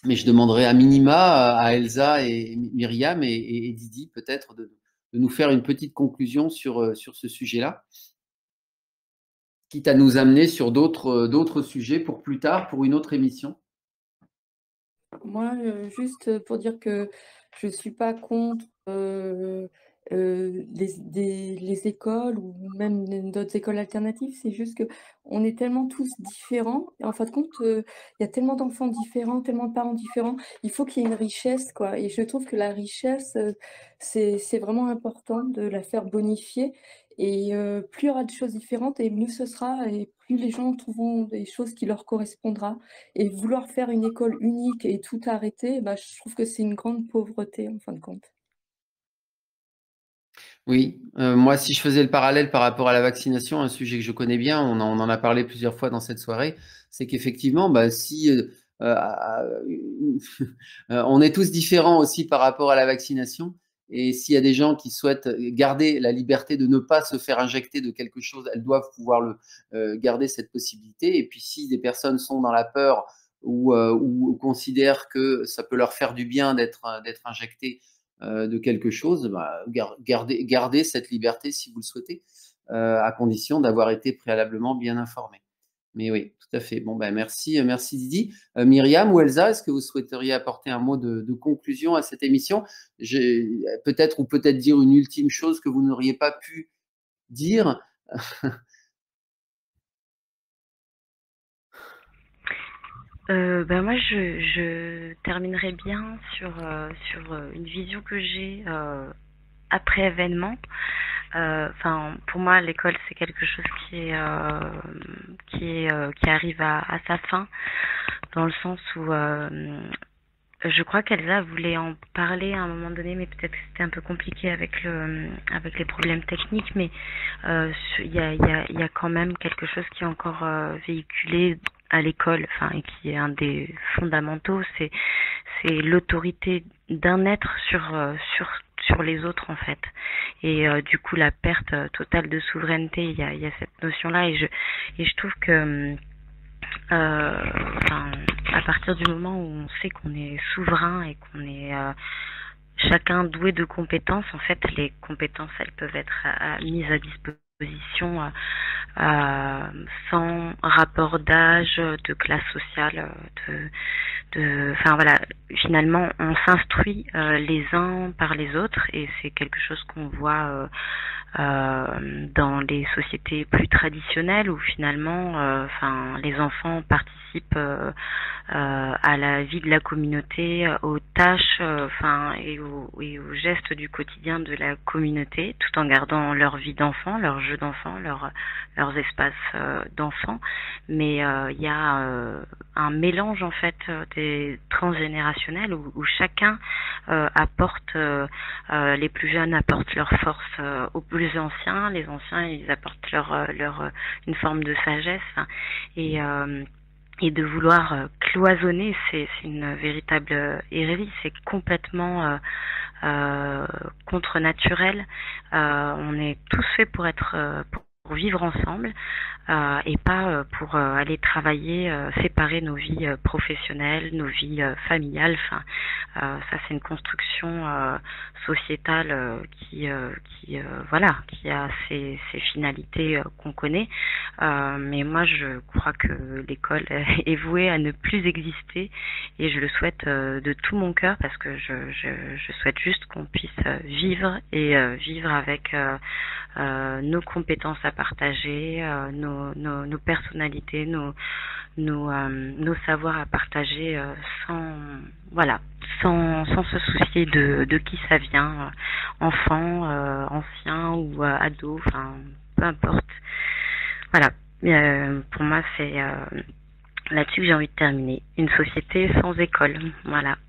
Mais je demanderai à minima à Elsa et Myriam et Didi peut-être de nous faire une petite conclusion sur ce sujet-là, quitte à nous amener sur d'autres sujets pour plus tard, pour une autre émission. Moi, juste pour dire que je ne suis pas contre les écoles ou même d'autres écoles alternatives. C'est juste qu'on est tellement tous différents. Et en fin de compte, il y a tellement d'enfants différents, tellement de parents différents. Il faut qu'il y ait une richesse, quoi. Et je trouve que la richesse, c'est vraiment important de la faire bonifier. Et plus il y aura de choses différentes, et mieux ce sera, et plus les gens trouveront des choses qui leur correspondra. Et vouloir faire une école unique et tout arrêter, je trouve que c'est une grande pauvreté en fin de compte. Oui, moi, si je faisais le parallèle par rapport à la vaccination, un sujet que je connais bien, on en a parlé plusieurs fois dans cette soirée, c'est qu'effectivement, si on est tous différents aussi par rapport à la vaccination, et s'il y a des gens qui souhaitent garder la liberté de ne pas se faire injecter de quelque chose, elles doivent pouvoir garder cette possibilité. Et puis, si des personnes sont dans la peur ou considèrent que ça peut leur faire du bien d'être injectées de quelque chose, gardez cette liberté si vous le souhaitez, à condition d'avoir été préalablement bien informé. Mais oui, tout à fait. Bon, merci Didi. Myriam ou Elsa, est-ce que vous souhaiteriez apporter un mot de conclusion à cette émission? Peut-être dire une ultime chose que vous n'auriez pas pu dire. Moi, je terminerai bien sur une vision que j'ai après événement. Pour moi, l'école, c'est quelque chose qui arrive à sa fin, dans le sens où je crois qu'Elsa voulait en parler à un moment donné, mais peut-être que c'était un peu compliqué avec les problèmes techniques, mais il y a quand même quelque chose qui est encore véhiculé à l'école, et qui est un des fondamentaux, c'est l'autorité d'un être sur les autres, en fait. Et du coup, la perte totale de souveraineté, il y a cette notion-là, et je trouve que à partir du moment où on sait qu'on est souverain et qu'on est chacun doué de compétences, en fait, les compétences, elles peuvent être mises à disposition sans rapport d'âge, de classe sociale, voilà. Finalement, on s'instruit les uns par les autres, et c'est quelque chose qu'on voit dans les sociétés plus traditionnelles où finalement, les enfants participent à la vie de la communauté, aux tâches, et aux gestes du quotidien de la communauté, tout en gardant leur vie d'enfant, leur jeu d'enfant, leurs espaces d'enfants. Mais il y a un mélange en fait des transgénérationnels où chacun apporte, les plus jeunes apportent leur force aux plus anciens, les anciens ils apportent une forme de sagesse, et de vouloir cloisonner, c'est une véritable hérésie, c'est complètement contre-naturel. On est tous faits pour pour vivre ensemble, et pas pour aller travailler, séparer nos vies professionnelles, nos vies familiales. Ça c'est une construction sociétale qui a ses finalités qu'on connaît. Mais moi je crois que l'école est vouée à ne plus exister, et je le souhaite de tout mon cœur, parce que je souhaite juste qu'on puisse vivre, et vivre avec nos compétences à partager, nos personnalités, nos savoirs à partager, sans se soucier de qui ça vient, enfant, ancien ou ado, peu importe. Voilà. Pour moi, c'est là-dessus que j'ai envie de terminer. Une société sans école. Voilà.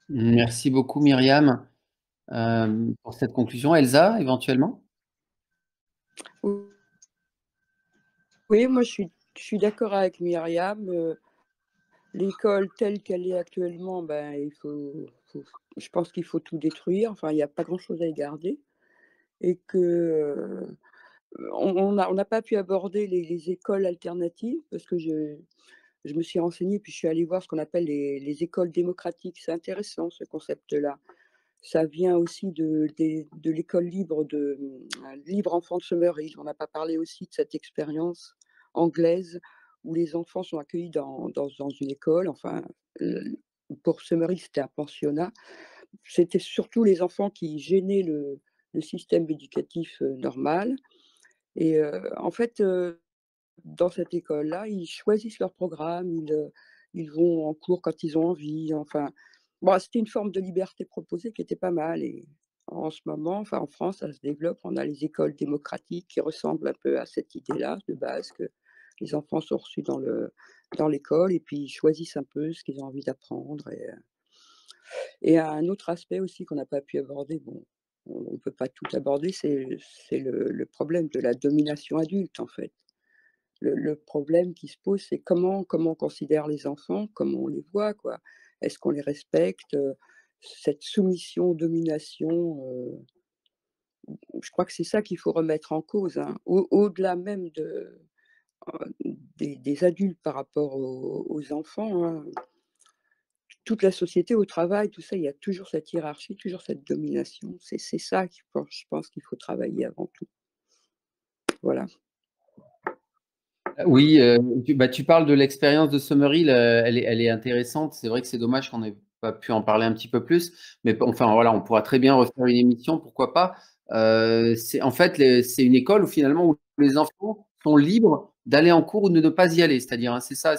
Merci beaucoup, Myriam, pour cette conclusion. Elsa, éventuellement? Oui, moi je suis d'accord avec Myriam. L'école telle qu'elle est actuellement, je pense qu'il faut tout détruire. Enfin, il n'y a pas grand-chose à y garder. Et que on n'a pas pu aborder les écoles alternatives, parce que je me suis renseignée, puis je suis allée voir ce qu'on appelle les écoles démocratiques. C'est intéressant ce concept-là. Ça vient aussi de l'école libre Libre Enfant de Summerhill. On n'a pas parlé aussi de cette expérience anglaise où les enfants sont accueillis dans une école. Enfin, pour Summerhill, c'était un pensionnat. C'était surtout les enfants qui gênaient le système éducatif normal. Et en fait, dans cette école-là, ils choisissent leur programme, ils vont en cours quand ils ont envie. Enfin, bon, c'était une forme de liberté proposée qui était pas mal. Et en ce moment, en France, ça se développe. On a les écoles démocratiques qui ressemblent un peu à cette idée-là de base, que les enfants sont reçus dans l'école, et puis ils choisissent un peu ce qu'ils ont envie d'apprendre. Et un autre aspect aussi qu'on n'a pas pu aborder, bon, on ne peut pas tout aborder, c'est le problème de la domination adulte, en fait. Le problème qui se pose, c'est comment on considère les enfants, comment on les voit, quoi. Est-ce qu'on les respecte? Cette soumission, domination, je crois que c'est ça qu'il faut remettre en cause, hein. Au-delà même des adultes par rapport aux enfants, hein. Toute la société, au travail, tout ça, il y a toujours cette hiérarchie, toujours cette domination. C'est ça je pense qu'il faut travailler avant tout. Voilà. Oui, tu parles de l'expérience de Summerhill, elle est intéressante. C'est vrai que c'est dommage qu'on n'ait pas pu en parler un petit peu plus, mais enfin voilà, on pourra très bien refaire une émission, pourquoi pas. En fait, c'est une école où finalement où les enfants sont libres d'aller en cours ou de ne pas y aller. C'est-à-dire, hein, c'est ça.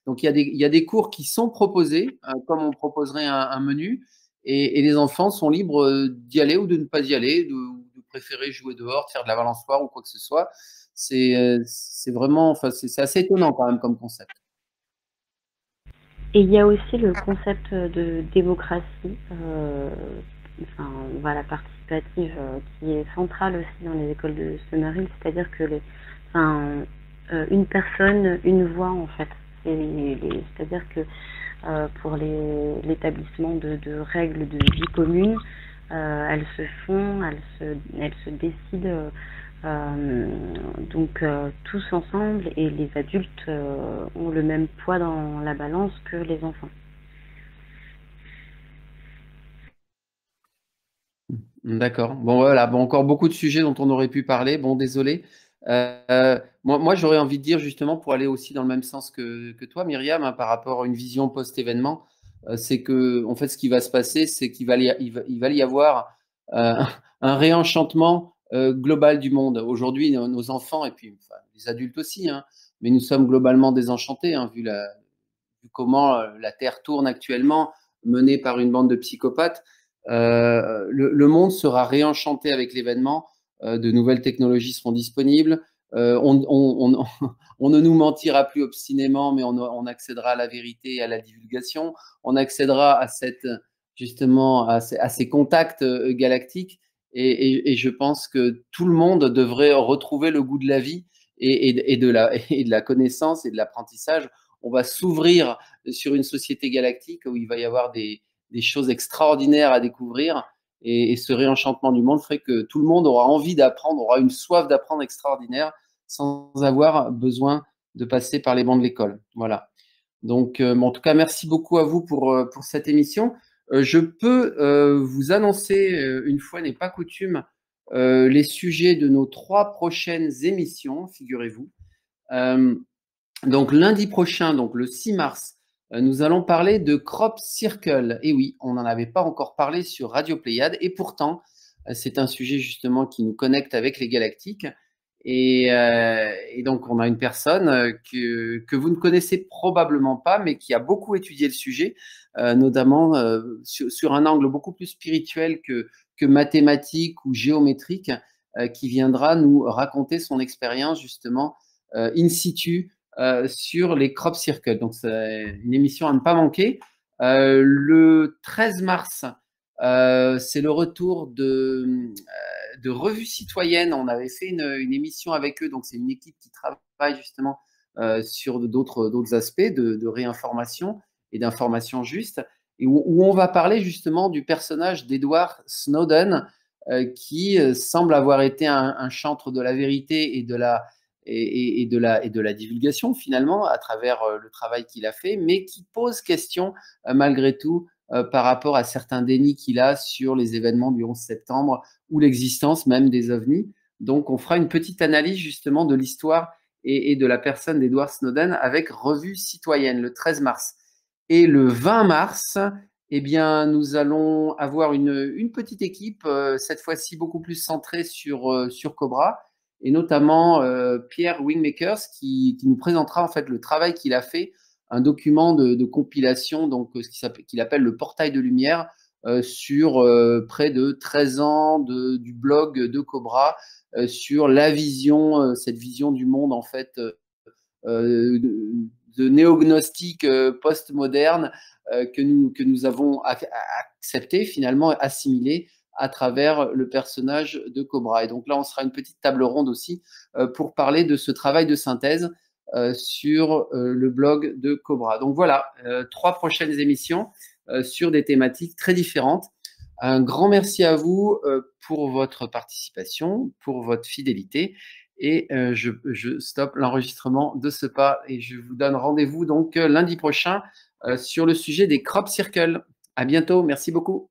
Donc, il y a des cours qui sont proposés, comme on proposerait un menu, et les enfants sont libres d'y aller ou de ne pas y aller, de préférer jouer dehors, de faire de la balançoire ou quoi que ce soit. C'est vraiment, enfin, c'est assez étonnant quand même comme concept. Et il y a aussi le concept de démocratie, enfin, voilà, participative, qui est central aussi dans les écoles de Summerhill, c'est-à-dire que une personne, une voix en fait. C'est-à-dire que pour l'établissement de règles de vie commune, elles se font, elles se décident donc tous ensemble, et les adultes ont le même poids dans la balance que les enfants. D'accord. Bon, voilà. Bon, encore beaucoup de sujets dont on aurait pu parler. Bon, désolé. Moi, j'aurais envie de dire justement, pour aller aussi dans le même sens que toi, Myriam, hein, par rapport à une vision post-événement, c'est que, en fait, ce qui va se passer, c'est qu'il va y avoir un réenchantement global du monde. Aujourd'hui, nos enfants, et puis enfin, les adultes aussi, hein, mais nous sommes globalement désenchantés, hein, vu comment la Terre tourne actuellement, menée par une bande de psychopathes. Le monde sera réenchanté avec l'événement. De nouvelles technologies seront disponibles. On ne nous mentira plus obstinément, mais on accédera à la vérité et à la divulgation. On accédera justement à ces contacts galactiques. Et je pense que tout le monde devrait retrouver le goût de la vie et de la connaissance et de l'apprentissage. On va s'ouvrir sur une société galactique où il va y avoir des choses extraordinaires à découvrir. Et ce réenchantement du monde ferait que tout le monde aura envie d'apprendre, aura une soif d'apprendre extraordinaire sans avoir besoin de passer par les bancs de l'école. Voilà. Donc, en tout cas, merci beaucoup à vous pour cette émission. Je peux vous annoncer, une fois n'est pas coutume, les sujets de nos 3 prochaines émissions, figurez-vous. Donc, lundi prochain, donc le 6 mars, nous allons parler de Crop Circle. Et oui, on n'en avait pas encore parlé sur Radio Pléiade, et pourtant, c'est un sujet justement qui nous connecte avec les galactiques. Et donc, on a une personne que vous ne connaissez probablement pas, mais qui a beaucoup étudié le sujet, notamment sur un angle beaucoup plus spirituel que mathématique ou géométrique, qui viendra nous raconter son expérience justement in situ sur les crop circles. Donc, c'est une émission à ne pas manquer. Le 13 mars, c'est le retour de Revue Citoyenne. On avait fait une émission avec eux. Donc, c'est une équipe qui travaille justement sur d'autres aspects de réinformation et d'information juste, et où on va parler justement du personnage d'Edward Snowden, qui semble avoir été un chantre de la vérité et de la divulgation finalement à travers le travail qu'il a fait, mais qui pose question malgré tout par rapport à certains dénis qu'il a sur les événements du 11 septembre ou l'existence même des ovnis. Donc, on fera une petite analyse justement de l'histoire et de la personne d'Edward Snowden avec Revue Citoyenne le 13 mars. Et le 20 mars, eh bien, nous allons avoir une petite équipe, cette fois-ci beaucoup plus centrée sur Cobra, et notamment Pierre Wingmakers qui nous présentera en fait le travail qu'il a fait, un document de compilation, donc qu'il appelle le portail de lumière, sur près de 13 ans du blog de Cobra, sur la vision, cette vision du monde en fait de néognostique post-moderne que nous avons accepté, finalement assimilé à travers le personnage de Cobra. Et donc là, on sera une petite table ronde aussi pour parler de ce travail de synthèse sur le blog de Cobra. Donc voilà, 3 prochaines émissions sur des thématiques très différentes. Un grand merci à vous pour votre participation, pour votre fidélité. Et je stoppe l'enregistrement de ce pas et je vous donne rendez-vous donc lundi prochain sur le sujet des crop circles. À bientôt, merci beaucoup.